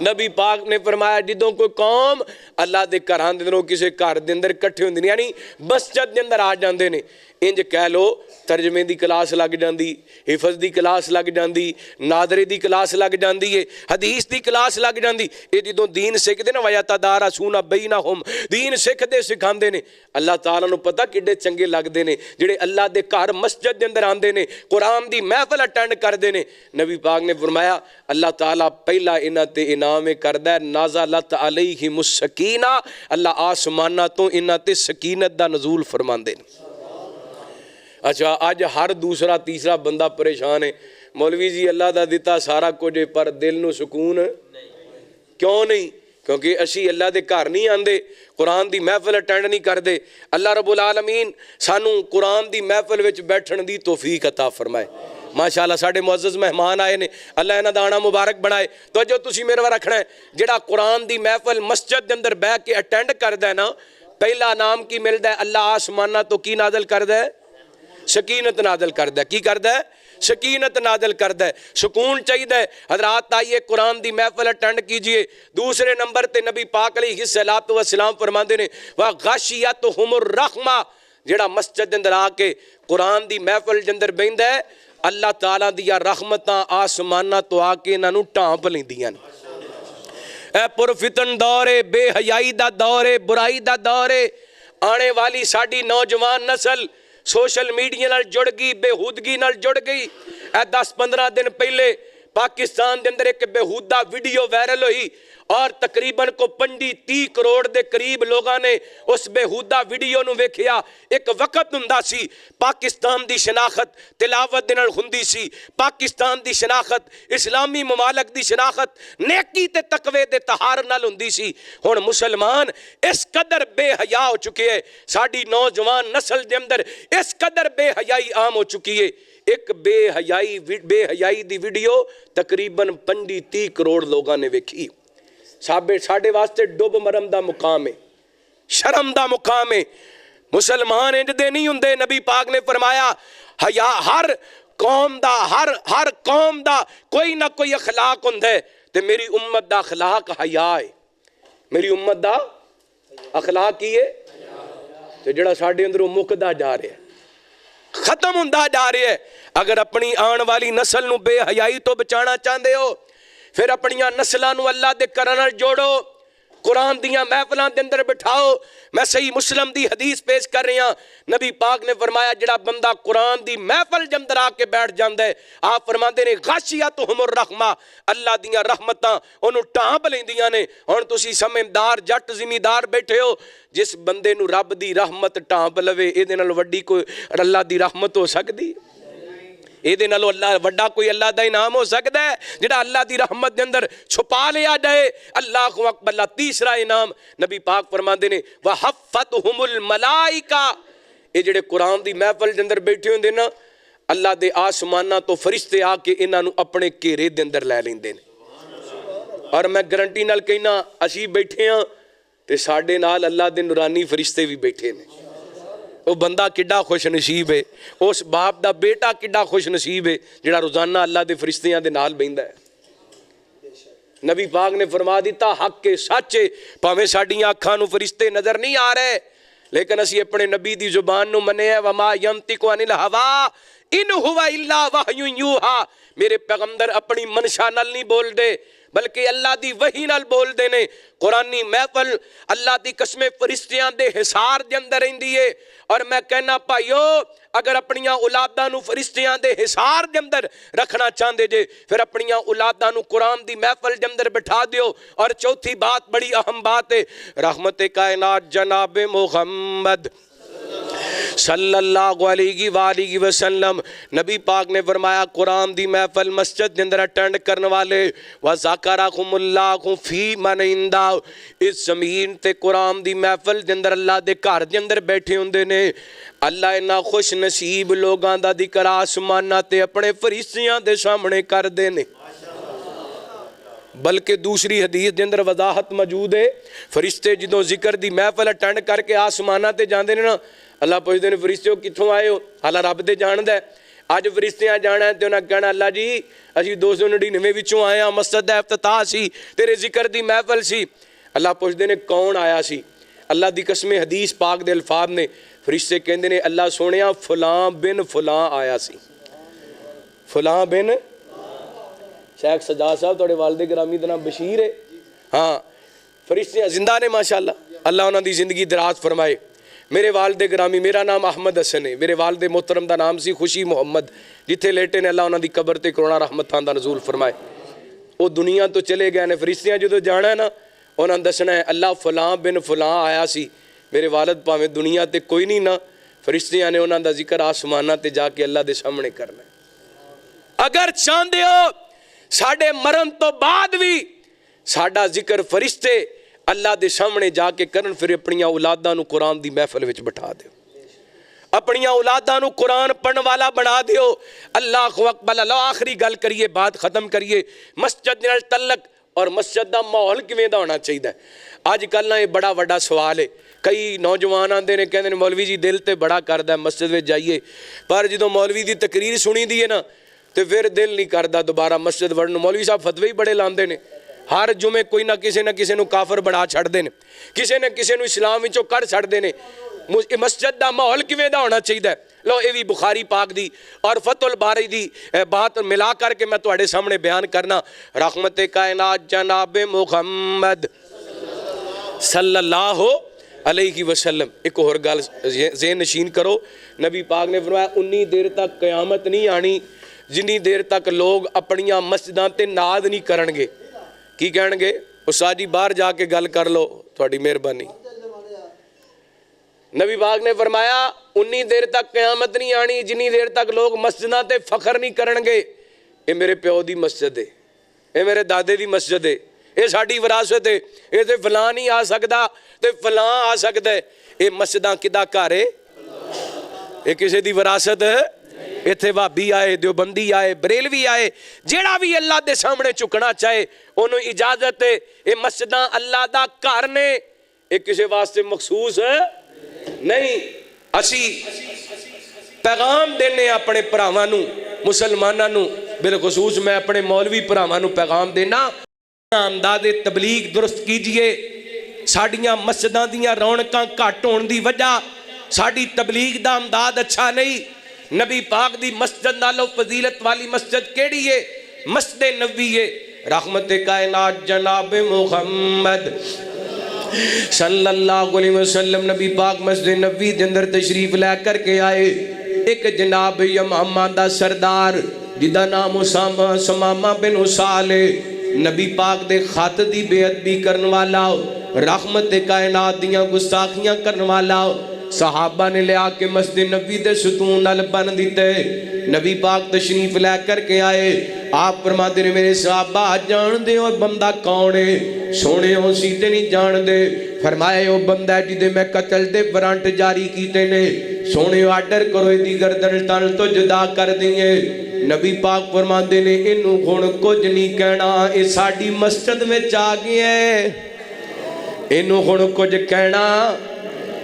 نبی پاک نے فرمایا جدوں کوئی قوم اللہ دے گھراں دے اندروں کسے گھر دے اندر کٹھے ہوندے نے یعنی مسجد دے اندر آ جاندے نے انج کہہ لو ترجمے دی کلاس لگ جاندی حفظ دی کلاس لگ جاندی نادرے دی کلاس لگ جاندی ہے حدیث دی کلاس لگ جاندی اے جدوں دین سکھدے نا وَيَتَدَارَسُونَ بَيْنَهُمْ دین سکھدے سکھاندے نے اللہ تعالیٰ نو پتہ کڈے چنگے لگدے نے جڑے اللہ دے گھر مسجد دے اندر آندے نے قرآن دی محفل اٹینڈ کردے نے نبی پاک نے فرمایا اللہ تعالیٰ پہلا انہاں تے انعام کردا ہے نازلت علیہم السکینہ اللہ آسماناں تو انہاں تے سکینت دا نزول فرماندے نے اچھا آج ہر دوسرا تیسرا بندہ پریشان ہے مولوی جی اللہ دا دیتا سارا کچھ پر دل نو سکون کیوں نہیں کیونکہ اسی اللہ دے گھر نہیں آندے قرآن دی محفل اٹینڈ نہیں کردے اللہ رب العالمین سانو قرآن دی محفل وچ بیٹھن دی توفیق عطا فرمائے ماشاءاللہ ساڑھے معزز مہمان آئے نے اللہ انہاں دا آنا مبارک بنائے تو جو تسی میرے وار رکھنا ہے جڑا قرآن دی محفل مسجد دے اندر بیٹھ کے اٹینڈ کردہ ہے نا پہلا نام کی ملدا ہے اللہ آسمانہ تو کی نازل کردہ ہے سکینت نازل کردہ ہے کی کردہ ہے سکینت نازل کردہ ہے سکون چاہیدہ ہے حضرات آئیے قرآن دی محفل اٹینڈ کیجئے دوسرے نمبر تے نبی پاک علیہ السلام فرماندے نے وَغَشِيَتْهُمُ الرَّحْمَةُ جڑا مسجد اندر آکے قرآن دی محفل جندر بیندہ ہے اللہ تعالیٰ دیا رحمتاں آسمانہ تو آکے انہوں ٹانپ لیندیاں اے پرفتن دورے بے حیائی دا دورے برائی دا دورے آنے والی ساڑی نوجوان نسل سوشل میڈیا نال جڑ گئی بےہودگی نال جڑ گئی اے 10-15 دن پہلے پاکستان دے اندر ایک بےہودہ ویڈیو وائرل ہوئی اور تقریباً کو 30 کروڑ دے قریب لوگاں نے اس بےہودہ ویڈیو نو ویکھیا ایک وقت ہوندا سی پاکستان دی شناخت تلاوت دے نال ہوندی سی پاکستان دی شناخت اسلامی ممالک دی شناخت نیکی تے تقوی دے طہارت نال ہوندی سی ہن مسلمان اس قدر بے حیا ہو چکے ہیں ساڈی نوجوان نسل دے اندر اس قدر بے حیائی عام ہو چکی ہے ایک بے حیائی دی ویڈیو تقریباً 30 کروڑ لوگاں نے ویکھی ساڑھے واسطے ڈوب مرم دا مقام ہے شرم دا مقام ہے مسلمان انج دے نہیں ہوندے نبی پاک نے فرمایا حیا ہر قوم دا ہر قوم دا کوئی نہ کوئی اخلاق ہوندے تے میری امت دا اخلاق حیا ہے میری امت دا اخلاق کی ہے تے جڑا ساڑھے اندروں مکدا جا رہے ہیں ختم ہوندہ جا رہے ہیں اگر اپنی آن والی نسل نو بے حیائی تو بچانا چاہندے ہو پھر اپنیاں نسلہ نو اللہ دے کرنال جوڑو قرآن دیاں محفلان دے اندر بٹھاؤ میں صحیح مسلم دی حدیث پیش کر رہی ہاں نبی پاک نے فرمایا جڑا بندہ قرآن دی محفل جندر آ کے بیٹھ جاندے آپ فرماندے نے غاشیاتہم الرحمہ اللہ دیاں رحمتاں انہوں ٹانپ لیندیاں نے اور تسی سمجھدار جٹ زمیندار بیٹھے ہو جس بندے نو رب دی رحمت ٹانپ لوے ایدے نال وڈی کوئی اللہ دی رحمت ہو سکدی ایدے نالو اللہ وڈا کوئی اللہ دا انعام ہو سکتا ہے جڑا اللہ دی رحمت دے اندر چھپا لیا جائے اللہ اکبر اللہ تیسرا انعام نبی پاک فرماندے نے وَحَفَّتْهُمُ الْمَلَائِكَةُ اے جڑے قرآن دی محفل دے اندر بیٹھے ہوندے نا اللہ دے آسمانہ تو فرشتے آ کے انہاں نو اپنے گھیرے دے اندر لے لیندے نے اور میں گارنٹی نال کہنا اسی بیٹھے ہاں تے ساڈے نال اللہ دے نورانی فرشتے بھی بیٹھے نے وہ بندہ کڈا خوش نصیب ہے اس باپ دا بیٹا کڈا خوش نصیب ہے جڑا روزانہ اللہ دے فرشتیاں دے نال بیندا ہے نبی پاک نے فرما دیتا حق کے سچے پاویں ساڈیاں اکھاں نو فرشتے نظر نہیں آ رہے لیکن اسی اپنے نبی دی زبان نو منے وما ینطق عن الہوى ان هو الا وحی یوحى میرے پیغمبر اپنی منشا نال نہیں بول دے بلکہ اللہ دی وحی نال بول دے نے قرآنی محفل اللہ دی قسم فرشتیاں دے حصار دے اندر رہندی ہے اور میں کہنا پائیو اگر اپنیاں اولاداں نو فرشتیاں دے حصار دے اندر رکھنا چاہندے جے پھر اپنیاں اولاداں نو قرآن دی محفل دے اندر بٹھا دیو اور چوتھی بات بڑی اہم بات ہے رحمت کائنات جناب محمد صلی اللہ علیہ وآلہ وسلم نبی پاک نے فرمایا قرآن دی محفل مسجد دے اندر اٹینڈ کرنے والے وَذَكَرَكُمُ اللَّهُ فِي مَنْ عِنْدَهُ اس زمین تے قرآن دی محفل دے اندر اللہ دے گھر دے اندر بیٹھے ہوندے نے اللہ انہاں خوش نصیب لوگاں دا ذکر آسمانہ تے اپنے فرشتیاں دے سامنے کر دے نے بلکہ دوسری حدیث دے اندر وضاحت موجود ہے فرشتے جدوں ذکر دی محفل اٹینڈ کر کے آسمانہ تے جاندے نے نا اللہ پوچھتے ہیں فرشتے ہو کتھوں آئے ہو اللہ رب دے جاندہ ہے اج فرشتیاں جانا ہے تے انہاں کہنا اللہ جی اسی 299 وچوں آئے ہاں، مسجد دا افتتاح سی، تیرے ذکر دی محفل سی۔ اللہ پوچھدے نے کون آیا سی؟ اللہ دی قسم حدیث پاک دے الفاظ نے، فرشتے کہندے نے اللہ سونیا فلاں بن فلاں آیا سی، فلاں بن شیخ سجاد صاحب تھوڑے والد گرامی دا نام بشیر ہے، ہاں فرشتے زندہ نے ماشاءاللہ، اللہ انہاں دی زندگی دراز فرمائے۔ میرے والد گرامی، میرا نام احمد حسن ہے، میرے والد محترم دا نام سی خوشی محمد، جتھے لیٹے نے اللہ انہاں دی قبر تے کروڑا رحمتاں دا نزول فرمائے۔ وہ دنیا تو چلے گئے نے، فرشتیاں جدو جانا ہے نا انہاں دسنا ہے اللہ فلاں بن فلاں آیا سی، میرے والد پاویں دنیا تے کوئی نہیں نا، فرشتیاں نے انہاں دا ذکر آسمانہ تے جا کے اللہ دے سامنے کرنا ہے۔ اگر چاہندے ہو ساڑھے مرن تو بعد بھی ساڑھا ذکر فرشتے اللہ دے سامنے جا کے کرن، پھر اپنیاں اولاداں نو قرآن دی محفل وچ بٹھا دیو، اپنیاں اولاداں نو قرآن پڑھن والا بنا دیو۔ اللہ اکبر، اللہ آخری گل کریے، بات ختم کریے، مسجد نال تعلق اور مسجد دا ماحول کیویں دا ہونا چاہیے۔ آج کل نا یہ بڑا وڈا سوال ہے، کئی نوجوان آندے نے کہندے نے مولوی جی دل تے بڑا کردا ہے مسجد وچ جائیے، پر جدوں مولوی دی تقریر سنی دی ہے نا تے پھر دل نہیں کردا دوبارہ مسجد وڑن۔ مولوی صاحب فتوی ہی بڑے لاندے نے، ہر جمعے کوئی نہ کسی نو کافر بنا چھڑ دے نے، کسی نہ کسی نو اسلام وچوں کر چھڑ دے نے۔ مسجد دا ماحول کیویں دا ہونا چاہیے؟ لو اے وی بخاری پاک دی اور فتح الباری دی بات ملا کر کے میں تواڈے سامنے بیان کرنا۔ رحمت کائنات جناب محمد صلی اللہ علیہ وسلم۔ ایک اور گل ذہن نشین کرو، نبی پاک نے فرمایا انی دیر تک قیامت نہیں آنی جنی دیر تک لوگ اپنیاں مسجداں تے ناد نہیں کرن گے۔ کی کہن گے؟ استاد جی باہر جا کے گل کر لو، تھوڑی مہربانی۔ نبی پاک نے فرمایا انی دیر تک قیامت نہیں آنی جنی دیر تک لوگ مسجداں تے فخر نہیں کرن گے، اے میرے پیو دی مسجد ہے، اے میرے دادے دی مسجد ہے، اے ساڑی وراثت ہے، اے تے فلاں نہیں آ سکدا تے فلاں آ سکدا ہے۔ اے مسجداں کدا گھر ہے؟ اے کسی دی وراثت ہے؟ ایتھے وہابی آئے، دیوبندی آئے، بریلوی آئے، جیڑا بھی اللہ دے سامنے چکنا چاہے انہوں اجازت ہے۔ اے مسجداں اللہ دا گھر نے، اے کسی واسطے مخصوص ہے نہیں۔ اسی پیغام دینے اپنے پراواں نو، مسلماناں نو، بالخصوص میں اپنے مولوی پراواں نو پیغام دینا، امداد تبلیغ درست کیجئے۔ ساڑیاں مسجداں دیاں رونقاں گھٹ ہون دی وجہ ساڑی تبلیغ دا امداد اچھا نہیں۔ نبی پاک دی مسجد نالو فضیلت والی مسجد کیڑی ہے؟ مسجد نبوی ہے۔ رحمت کائنات جناب محمد صلی اللہ علیہ وسلم نبی پاک مسجد نبوی دے اندر تشریف لے کر کے آئے۔ ایک جناب یمامہ دا سردار جدا نام سمامہ بن اسال نبی پاک دے خط دی بے ادبی کرن والا، رحمت کائنات دیاں گستاخیاں کرن والا، صحابہ نے لے آکے مسجد نبی دے ستون نال بن دیتے۔ نبی پاک تشریف لے کر کے آئے، آپ فرماتے ہیں میرے صحابہ جان دے اور بندہ کون ہے؟ سونے ہو سیدھے نہیں جان دے۔ فرمائے وہ بندہ ہے جدے میں قتل دے وارنٹ جاری کیتے نے، سونے آرڈر کرو دی گردن تن تو جدا کر دیں۔ نبی پاک فرماتے ہیں انہوں ہن کچھ نہیں کہنا، اے ساڑی مسجد میں چاہ گئے، انہوں ہن کچھ کہنا،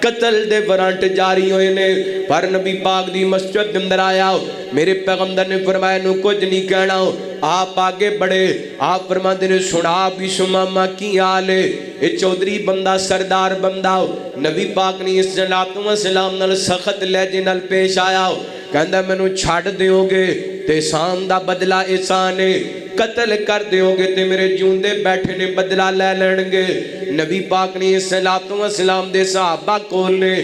قتل دے وارنٹ جاری ہوئے نے۔ پر نبی پاک دی مسجد اندر آیا، میرے پیغمبر نے فرمایا نو کچھ نہیں کہنا۔ آپ آگے بڑھے، آپ فرماتے نے سنا بھی سمامہ کی آلے، اے چودری بندہ سردار بندہ۔ نبی پاک نے اس صلاۃ و سلام نال سخت لہجے نال پیش آیا، کہندا مینوں چھڑ دیو گے تے احسان دا بدلہ احسان ہے، قتل کر دیو گے تے میرے جوندے بیٹھے نے بدلہ لے لین گے۔ نبی پاک نے صلاۃ و سلام دے صحابہ کول نے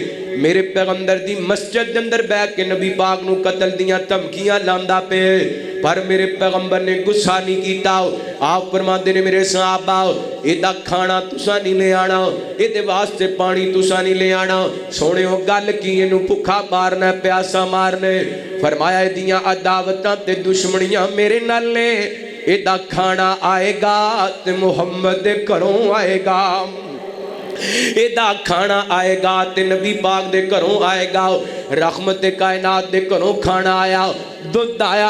میرے پیغمبر دی مسجد اندر بیٹھ کے نبی پاک نو قتل دیاں دھمکیاں لاندا پے، پر میرے پیغمبر نے غصہ نہیں کیتا۔ آپ فرماندے نے میرے صحابہ ایدا کھانا تساں نہیں لے آنا، ایدے واسطے پانی تساں نہیں لے آنا، سونے ہو گل کی اینو بھکھا مارنا پیاسا مارنے۔ فرمایا ایدیاں عداوتاں تے دشمنیاں میرے نال نے، ایدہ کھانا آئے گا تے محمد دے گھروں آئے گا۔ ਇਹਦਾ ਖਾਣਾ ਆਏਗਾ ਤੇ ਨਬੀ ਪਾਕ ਦੇ ਘਰੋਂ ਆਏਗਾ। ਰਹਿਮਤ ਕਾਇਨਾਤ ਦੇ ਘਰੋਂ ਖਾਣਾ ਆਇਆ, ਦੁੱਧ ਆਇਆ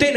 3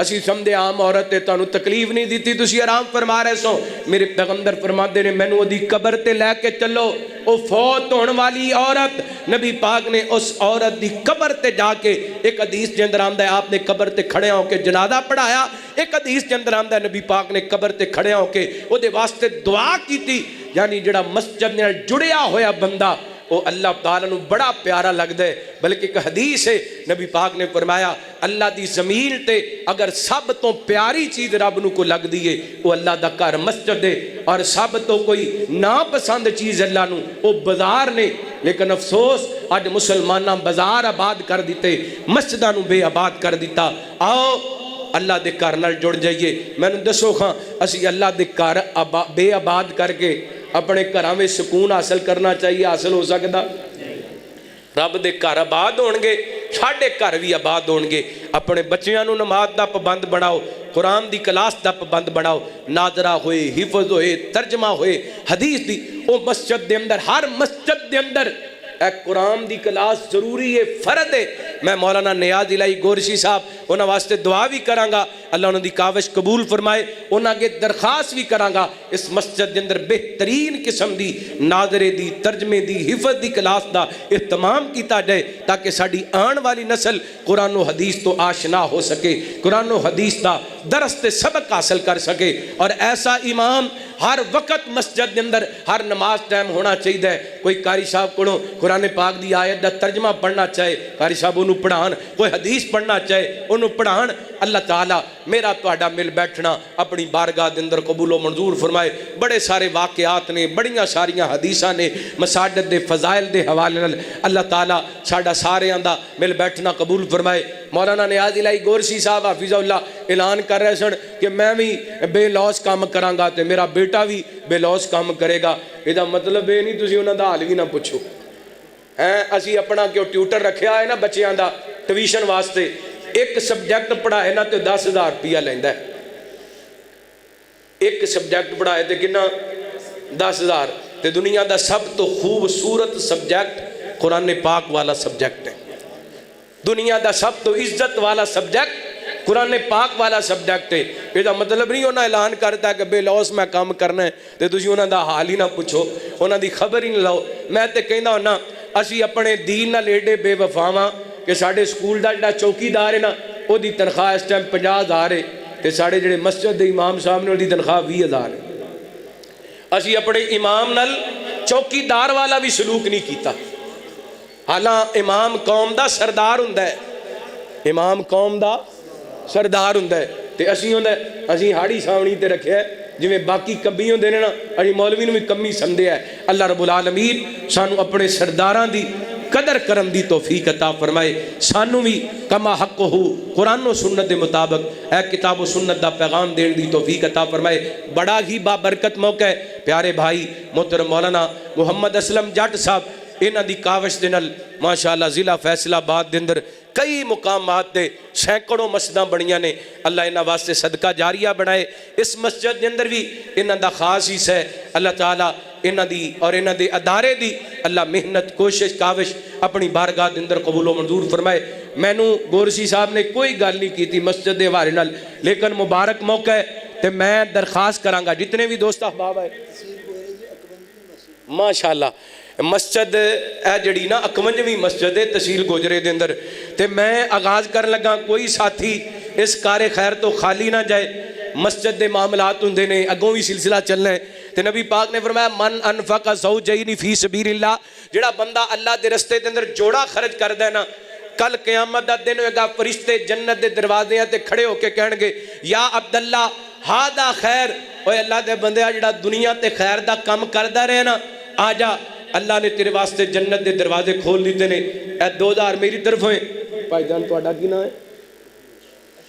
اسی سمجھے عام عورت ہے تانوں تکلیف نہیں دیتی تسی آرام فرما رہے سو میرے پیغمبر فرماتے نے مینوں اودی قبر تے لے کے چلو او فوت ہون والی عورت نبی پاک نے اس عورت دی قبر تے جا کے ایک حدیث کے اندر آمدہ ہے آپ نے قبر تے کھڑے ہو کے جنازہ پڑھایا ایک حدیث کے اندر آمدہ ہے نبی پاک نے قبر تے کھڑے ہو کے او دے واسطے دعا کی تھی یعنی جڑا مسجد نے جڑیا ہویا بندہ وہ اللہ تعالیٰ نو بڑا پیارا لگ دے بلکہ ایک حدیث ہے نبی پاک نے فرمایا اللہ دی زمین تے اگر سب تو پیاری چیز رب نو کو لگ دیئے وہ اللہ دا گھر مسجد دے اور سب تو کوئی ناپسند چیز اللہ نو وہ بازار نے لیکن افسوس آج مسلمانہ بازار آباد کر دیتے مسجدہ نو بے آباد کر دیتا آؤ اللہ دے گھر نال جڑ جائیے میں نے دسو خاں اسی اللہ دے گھر بے آباد کر کے اپنے گھراں میں سکون حاصل کرنا چاہیے حاصل ہو سکتا رب دے گھر آباد ہون گے ساڈے گھر بھی آباد ہون گے اپنے بچیاں نو نماز دا پابند بناؤ قرآن دی کلاس دا پابند بناؤ ناظرہ ہوئے حفظ ہوئے ترجمہ ہوئے حدیث دی او مسجد دے اندر ہر مسجد دے اندر ایک قرآن دی کلاس ضروری ہے فرد ہے میں مولانا نیاز الہی گورشی صاحب انہاں واسطے دعا بھی کرانگا اللہ انہوں دی کاوش قبول فرمائے انہاں کے درخواست بھی کرانگا اس مسجد دے اندر بہترین قسم دی ناظرے دی ترجمے دی حفظ دی کلاس دا اہتمام کیتا جائے تاکہ ساڑی آن والی نسل قرآن و حدیث تو آشنا ہو سکے قرآن و حدیث دا درست سبق حاصل کر سکے اور ایسا امام ہر وقت مسجد دے اندر ہر نماز ٹائم ہونا چاہیے کوئی قاری صاحب کو قرآن پاک دی آیت دا ترجمہ پڑھنا چاہے قاری صاحب انہوں پڑھان کوئی حدیث پڑھنا چاہے انہوں پڑھان اللہ تعالیٰ میرا توڑا مل بیٹھنا اپنی بارگاہ دے اندر قبول و منظور فرمائے بڑے سارے واقعات نے بڑیاں ساریاں حدیثاں نے مساجد دے فضائل دے حوالے اللہ تعالیٰ ساڑا سارے آندہ مل بیٹھنا قبول فرمائے مولانا نیاز الہی گورسی صاحب حافظ اللہ اعلان کر رہے سن کہ میں بھی بے لوس کام کرانگا تے میرا بیٹا بھی بے لوس کام کرے گا یہ مطلب یہ نہیں تسی انہاں دا حال بھی نہ پوچھو اسی اپنا کیوں ٹیوٹر رکھیا ہے نا بچیاں دا ٹیویشن واسطے ایک سبجیکٹ پڑھائے نا تے 10,000 روپیہ لیندہ ہے ایک سبجیکٹ پڑھائے تے کنا 10,000 تے دنیا دا سب تو خوبصورت سبجیکٹ قرآن پاک والا سبجیکٹ ہے دنیا دا سب تو عزت والا سبجیکٹ قرآن پاک والا سبجیکٹ ہے یہ مطلب نہیں ہونا اعلان کرتا ہے کہ بے لوس میں کام کرنا ہے تے تسی انہاں دا حال ہی نہ پوچھو انہاں دی خبر ہی نہ لاؤ میں تے کہندا ہونا اسی اپنے دین نال ایڈے بے وفاواں کہ ساڑے سکول دا جڑا چوکیدار ہے نا او دی تنخواہ اس ٹائم 50,000 ہے تے ساڑے جڑے مسجد دے امام صاحب نے دی تنخواہ 20,000 ہے اسی اپنے امام نال چوکیدار والا بھی سلوک نہیں کیتا حالاں امام قوم دا سردار ہوندا ہے امام قوم دا سردار ہوندا ہے تے اسی ہاڑی ساونی تے رکھیا ہے جویں باقی کبھی ہوندے نے نا اسی مولوی نوں بھی کمی سمجھیا ہے اللہ رب العالمین سانو اپنے سرداراں دی قدر کرن دی توفیق عطا فرمائے سانو بھی کما حق ہو قرآن و سنت دے مطابق اے کتاب و سنت دا پیغام دین دی توفیق عطا فرمائے بڑا ہی بابرکت موقع ہے پیارے بھائی محترم مولانا محمد اسلم جٹ صاحب انہاں دی کاوش دے نال ماشاءاللہ ضلع فیصل آباد دے اندر کئی مقامات دے سینکڑوں مسجداں بڑیاں نے اللہ انہاں واسطے صدقہ جاریہ بنائے اس مسجد دے اندر بھی انہاں دا خاص حصہ ہے اللہ تعالیٰ انہاں دی اور انہاں دے ادارے دی اللہ محنت کوشش کاوش اپنی بارگاہ دے اندر قبول و منظور فرمائے میں نو گورسی صاحب نے کوئی گل نہیں کی تھی مسجد دے حوالے نال لیکن مبارک موقع ہے تے میں درخواست کراں گا جتنے بھی دوست احباب ہے ماشاءاللہ مسجد اے جڑی نا 51ویں مسجد ہے تحصیل گوجرے دے اندر تے میں آغاز کر لگا کوئی ساتھی اس کار خیر تو خالی نہ جائے مسجد دے معاملات ہوندے نے اگوں بھی سلسلہ چلنا ہے تے نبی پاک نے فرمایا من انفق زوجین فی سبیل اللہ جڑا بندہ اللہ دے رستے دے اندر جوڑا خرچ کردا ہے نا کل قیامت دا دن ہوئے گا فرشتے جنت دے دروازے تے کھڑے ہو کے کہن گے یا عبداللہ ہادا خیر اوے اللہ دے بندے جڑا دنیا تے خیر دا کم کردا رہے نا آ جا اللہ نے تیرے واسطے جنت دے دروازے کھول دیتے نے اے 2000 میری طرف ہوئے بھائی جان تو اڈا کی نہ ہے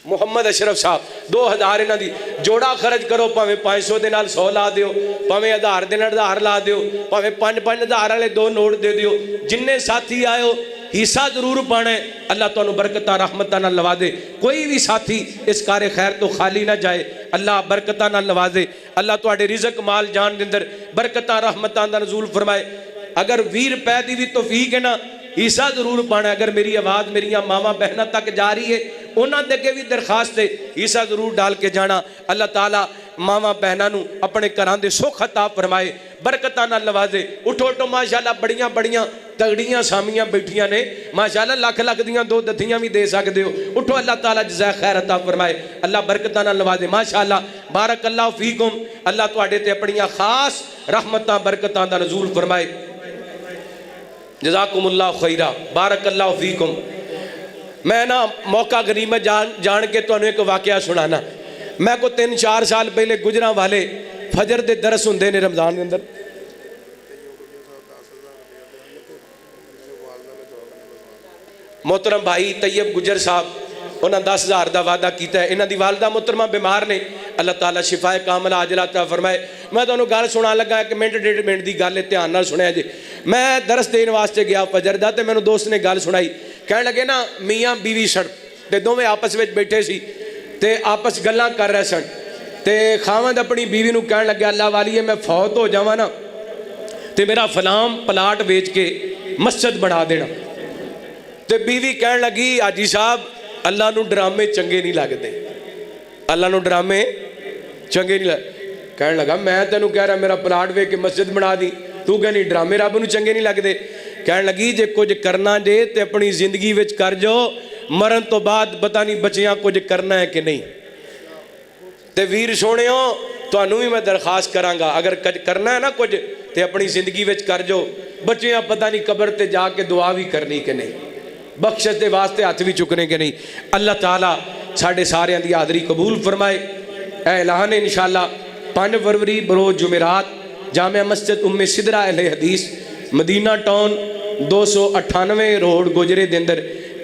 محمد اشرف صاحب 2000 انہاں دی جوڑا خرچ کرو پاویں 500 دے نال 100 لا دیو پاویں 1000 دے نال 1000 لا دیو پاویں 5-5000 والے 2 نوٹ دے دیو جننے ساتھی آئے ہو حصہ ضرور پانا ہے اللہ تو برکتہ رحمتہ نہ لوازے کوئی بھی ساتھی اس کار خیر تو خالی نہ جائے اللہ برکتہ نہ لوازے اللہ تو رزق مال جان دندر برکتہ رحمتہ نہ نزول فرمائے اگر 20 روپے دی بھی توفیق ہے نا حصہ ضرور پانا ہے اگر میری آواز میری ماما بہنہ تک جا رہی ہے انہاں دے کے بھی درخواست ہے حصہ ضرور ڈال کے جانا. اللہ تعالیٰ ماما بہناں نو اپنے گھراں دے سکھ عطا فرمائے, برکتاں نال نوازے. اٹھو اٹھو ماشاءاللہ بڑیاں بڑیاں تگڑیاں سامیاں بیٹھیاں نے ماشاءاللہ, لاکھ لاکھ دیاں 2 دتھیاں بھی دے سکدے ہو. اٹھو اللہ تعالیٰ جزائے خیر عطا فرمائے, اللہ برکتاں نال نوازے. ماشاءاللہ بارک اللہ فیکم, اللہ تواڈے تے اپنیاں خاص رحمتاں برکتاں دا نزول فرمائے. جزاکم اللہ خیرہ, بارک اللہ فیکم. میں نا موقع غنیمت جان کے تو انہوں ایک واقعہ سنانا. میں کو 3-4 سال پہلے گجراں والے فجر دے درس ہوندے نے رمضان دے اندر. محترم بھائی طیب گجر صاحب انہاں 10,000 دا وعدہ کیتا ہے. انہاں دی والدہ محترمہ بیمار نے, اللہ تعالیٰ شفائے کاملہ عاجلہ عطا فرمائے. میں تانوں گل سنا لگا کہ منٹ 1.5 منٹ دی گل ہے, دھیان نال سنیا جی. میں درس دین واسطے گیا فجر دا, تے مینوں دوست نے گل سنائی. کہنے لگے نا میاں بیوی سن تے دوویں آپس وچ بیٹھے سی تے آپس گلاں کر رہے سن تے خاوند اپنی بیوی نو کہنے لگا اللہ والی ہے میں فوت ہو جاواں نا تے میرا فلام پلاٹ بیچ کے مسجد بنا دینا. تے بیوی کہنے لگی حاجی صاحب اللہ نو ڈرامے چنگے نہیں لگدے, اللہ نو ڈرامے چنگے نہیں لگدے. کہنے لگا میں تینوں کہہ رہا میرا پلاٹ وے کے مسجد بنا دی, تو کہنی ڈرامے رب نو چنگے نہیں لگدے. کہنے لگی جے کچھ کرنا جے تے اپنی زندگی وچ کر جو, مرن تو بعد پتہ نہیں بچیاں کچھ کرنا ہے کہ نہیں. تے ویر سونےو تانوں بھی میں درخواست کراں گا اگر کرنا ہے نا کچھ تے اپنی زندگی وچ کر جو, بچیاں پتہ نہیں قبر تے جا کے دعا بھی کرنی کہ نہیں, بخشش دے واسطے ہاتھ بھی چکنے کہ نہیں. اللہ تعالیٰ ساڈے سارے دی حاضری قبول فرمائے. اعلان ہے انشاءاللہ 5 فروری بروز جمعرات جامعہ مسجد ام سدرہ اہل حدیث مدینہ ٹاؤن 298 روڈ گوجرے دے اندر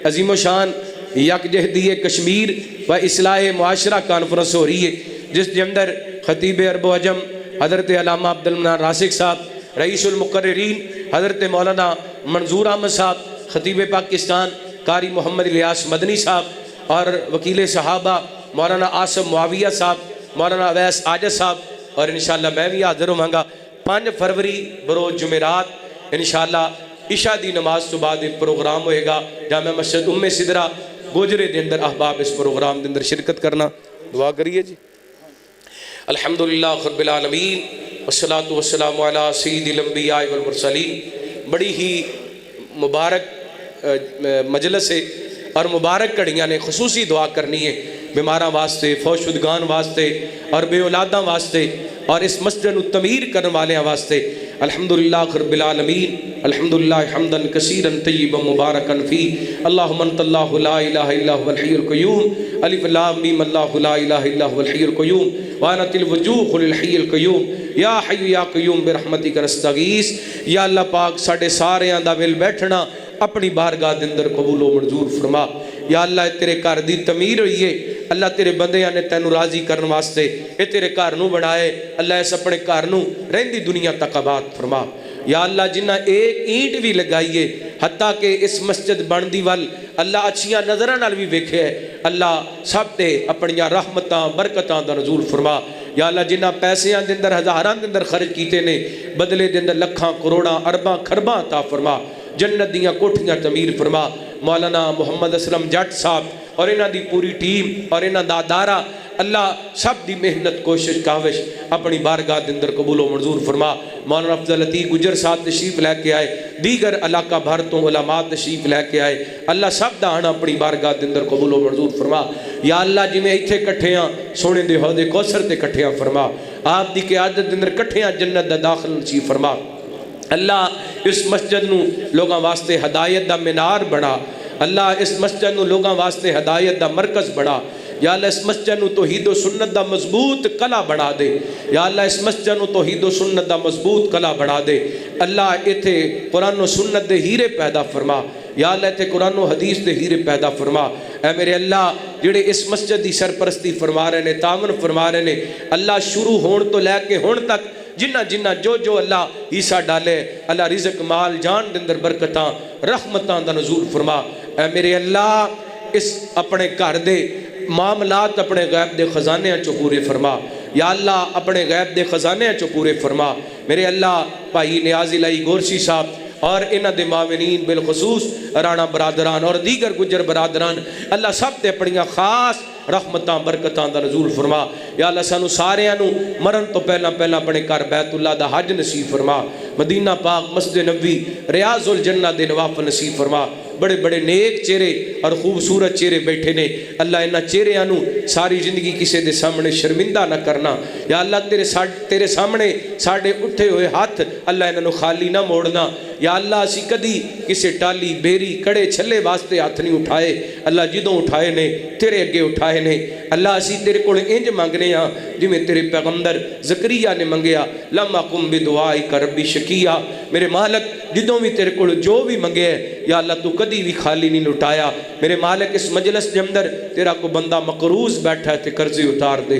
عظیم و شان یکجہتی کشمیر و اصلاح معاشرہ کانفرنس ہو رہی ہے, جس کے اندر خطیب عرب و عجم حضرت علامہ عبدالمنان راسخ صاحب, رئیس المقررین حضرت مولانا منظور احمد صاحب, خطیب پاکستان قاری محمد الیاس مدنی صاحب اور وکیل صحابہ مولانا آصف معاویہ صاحب, مولانا اویس عاجز صاحب, اور انشاءاللہ میں بھی حاضر ہوں گا 5 فروری بروز جمعرات انشاءاللہ عشاء دی نماز تو بعد ایک پروگرام ہوئے گا جامعہ مسجد ام سدرہ گوجرے دے اندر. احباب اس پروگرام دے اندر شرکت کرنا, دعا کریے جی. الحمدللہ رب العالمین والصلاة والسلام علی سید الانبیاء والمرسلین. بڑی ہی مبارک مجلس ہے اور مبارک کڑیاں نے خصوصی دعا کرنی ہے بیماراں واسطے, فوت شدگان واسطے اور بے اولاداں واسطے اور اس مسجد تعمیر کرنے والیاں واسطے. الحمدللہ رب العالمین, الحمدللہ حمدا کثیرا طیبا مبارکا فی, اللہم انت اللہ لا الہ الا هو الحی القیوم, الف لام میم اللہ لا الہ الا هو الحی القیوم, وانت الوجوہ للحی القیوم, یا حی یا قیوم برحمتک نستغیث. یا اللہ پاک ساڑھے سارے دا مل بیٹھنا اپنی بارگاہ دے اندر قبول و منظور فرما. یا اللہ تیرے گھر دی تعمیر ہوئی ہے, اللہ تیرے بندیاں نے تینوں راضی کرنے واسطے اے تیرے گھر نو بنائے, اللہ اس اپنے گھر نو رہندی دنیا تک آباد فرما. یا اللہ جنہ ایک اینٹ بھی لگائیے حتیٰ کہ اس مسجد بندی وال اللہ اچھیاں نظرہ نال بھی ویکھے ہے, اللہ سب تے اپنیاں رحمتاں برکتاں دا نزول فرما. یا اللہ جنہ پیسیاں دے اندر ہزاراں دے اندر خرچ کیتے نے بدلے دے اندر لکھاں کروڑاں ارباں خرباں عطا فرما, جنت دیاں کوٹھیاں تعمیر فرما. مولانا محمد اسلم جٹ صاحب اور انہاں دی پوری ٹیم اور انہاں دا دارہ اللہ سب دی محنت کوشش کاوش اپنی بارگاہ دے اندر قبول و منظور فرما. مولانا افضل لطیف گجر صاحب تشریف لے کے آئے, دیگر علاقہ بھر تو علماء تشریف لے کے آئے, اللہ سب دا آنا اپنی بارگاہ دے اندر قبول و منظور فرما. یا اللہ جی میں ایتھے کٹھیاں سونے دے حوض کوثر تے کٹھیاں فرما, آپ دی قیادت دے اندر کٹھیاں جنت دا داخل نصیب فرما. اللہ اس مسجد نو لوگاں واسطے ہدایت دا مینار بنا, اللہ اس مسجد نو لوگاں واسطے ہدایت دا مرکز بنا. یا اللہ اس مسجد نو توحید و سنت دا مضبوط قلعہ بنا دے, یا اللہ اس مسجد نو توحید و سنت دا مضبوط قلعہ بنا دے. اللہ ایتھے قرآن و سنت دے ہیرے پیدا فرما, یا اللہ ایتھے قرآن و حدیث دے ہیرے پیدا فرما. اے میرے اللہ جڑے اس مسجد دی سرپرستی فرما رہے نے, تعاون فرما رہے نے, اللہ شروع ہون تو لے کے ہون تک جنہ جنہ جو اللہ حصہ ڈالے اللہ رزق مال جان دے اندر برکتاں رحمتاں دا نزول فرما. اے میرے اللہ اس اپنے گھر دے معاملات اپنے غیب دے خزانے چو پورے فرما. یا اللہ اپنے غیب دے خزانے چو پورے فرما. میرے اللہ بھائی نیاز الہی گورسی صاحب اور انہ دے معاونین بالخصوص رانا برادران اور دیگر گجر برادران اللہ سب تے اپنیاں خاص رحمتاں برکتاں دا نزول فرما یا اللہ سانو ساریاں نو مرن تو پہلا اپنے گھر بیت اللہ دا حج نصیب فرما مدینہ پاک مسجد نبوی ریاض الجنہ دے نوافل نصیب فرما بڑے بڑے نیک چہرے اور خوبصورت چہرے بیٹھے نے اللہ انہاں چہریاں نو ساری زندگی کسے دے سامنے شرمندہ نہ کرنا یا اللہ تیرے سامنے ساڑے اٹھے ہوئے ہاتھ اللہ انہاں نو خالی نہ موڑنا یا اللہ اسی کدی کسے ٹالی بیری کڑے چھلے واسطے ہاتھ نہیں اٹھائے اللہ جدوں اٹھائے نے تیرے اگے اٹھائے نے اللہ اسی تیرے کول انج مانگنے ہاں جویں تیرے پیغمبر زکریا نے منگیا لما قم بدعائک ربی شکیا میرے مالک جدوں بھی تیرے کول جو بھی منگے یا اللہ تو کدی بھی خالی نہیں لٹایا میرے مالک اس مجلس کے اندر تیرا کو بندہ مقروض بیٹھا ہے تے قرضے اتار دے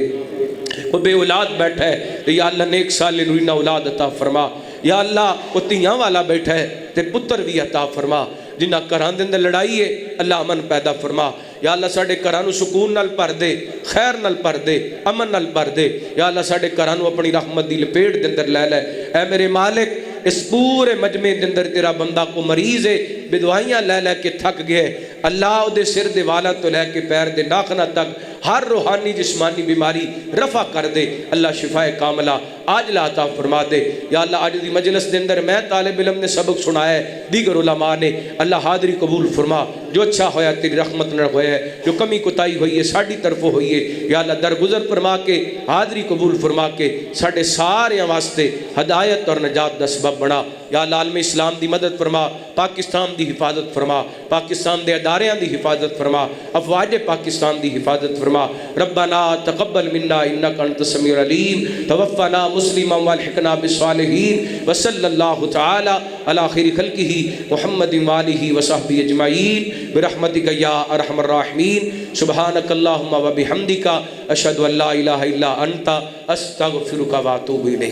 کوئی بے اولاد بیٹھا ہے تو یا اللہ نیک سال نورینہ اولاد عطا فرما یا اللہ وہ تیاں والا بیٹھا ہے تے پتر بھی عطا فرما جنہ گھراں دے اندر لڑائی ہے اللہ امن پیدا فرما یا اللہ ساڑے گھراں نو سکون نال بھر دے خیر نال بھر دے امن نال بھر دے یا اللہ ساڑے گھراں نو اپنی رحمت دی لپیٹ دے اندر لے لے اے میرے مالک اس پورے مجمع دے اندر تیرا بندہ کو مریض ہے بدوائیاں لے لے کے تھک گئے اللہ دے سر دے والا تو لے کے پیر دے ناخنا تک ہر روحانی جسمانی بیماری رفع کر دے اللہ شفا کاملہ عاجلہ عطا فرما دے یا اللہ آج دی مجلس دے اندر میں طالب علم نے سبق سنایا ہے دیگر علماء نے اللہ حاضری قبول فرما جو اچھا ہویا تیری رحمت نہ ہویا ہے جو کمی کوتاہی ہوئی ہے ساڑی طرف ہوئی ہے یا اللہ درگزر فرما کے حاضری قبول فرما کے ساڑے سارے واسطے ہدایت اور نجات دا سبب بنا یا اللہ عالم اسلام دی مدد فرما پاکستان دی حفاظت فرما پاکستان دے اداریاں دی حفاظت فرما افواج پاکستان دی حفاظت فرما ربنا تقبل منا انک انت السمیع العلیم توفنا مسلما والحقنا بالصالحین وصلی اللہ تعالی علی خیر خلقہ محمد وآلہ وصحبہ اجمعین برحمتک یا ارحم الراحمین سبحانک اللہم وبحمدک اشہد ان لا الہ الا انت استغفرک واتوب الیک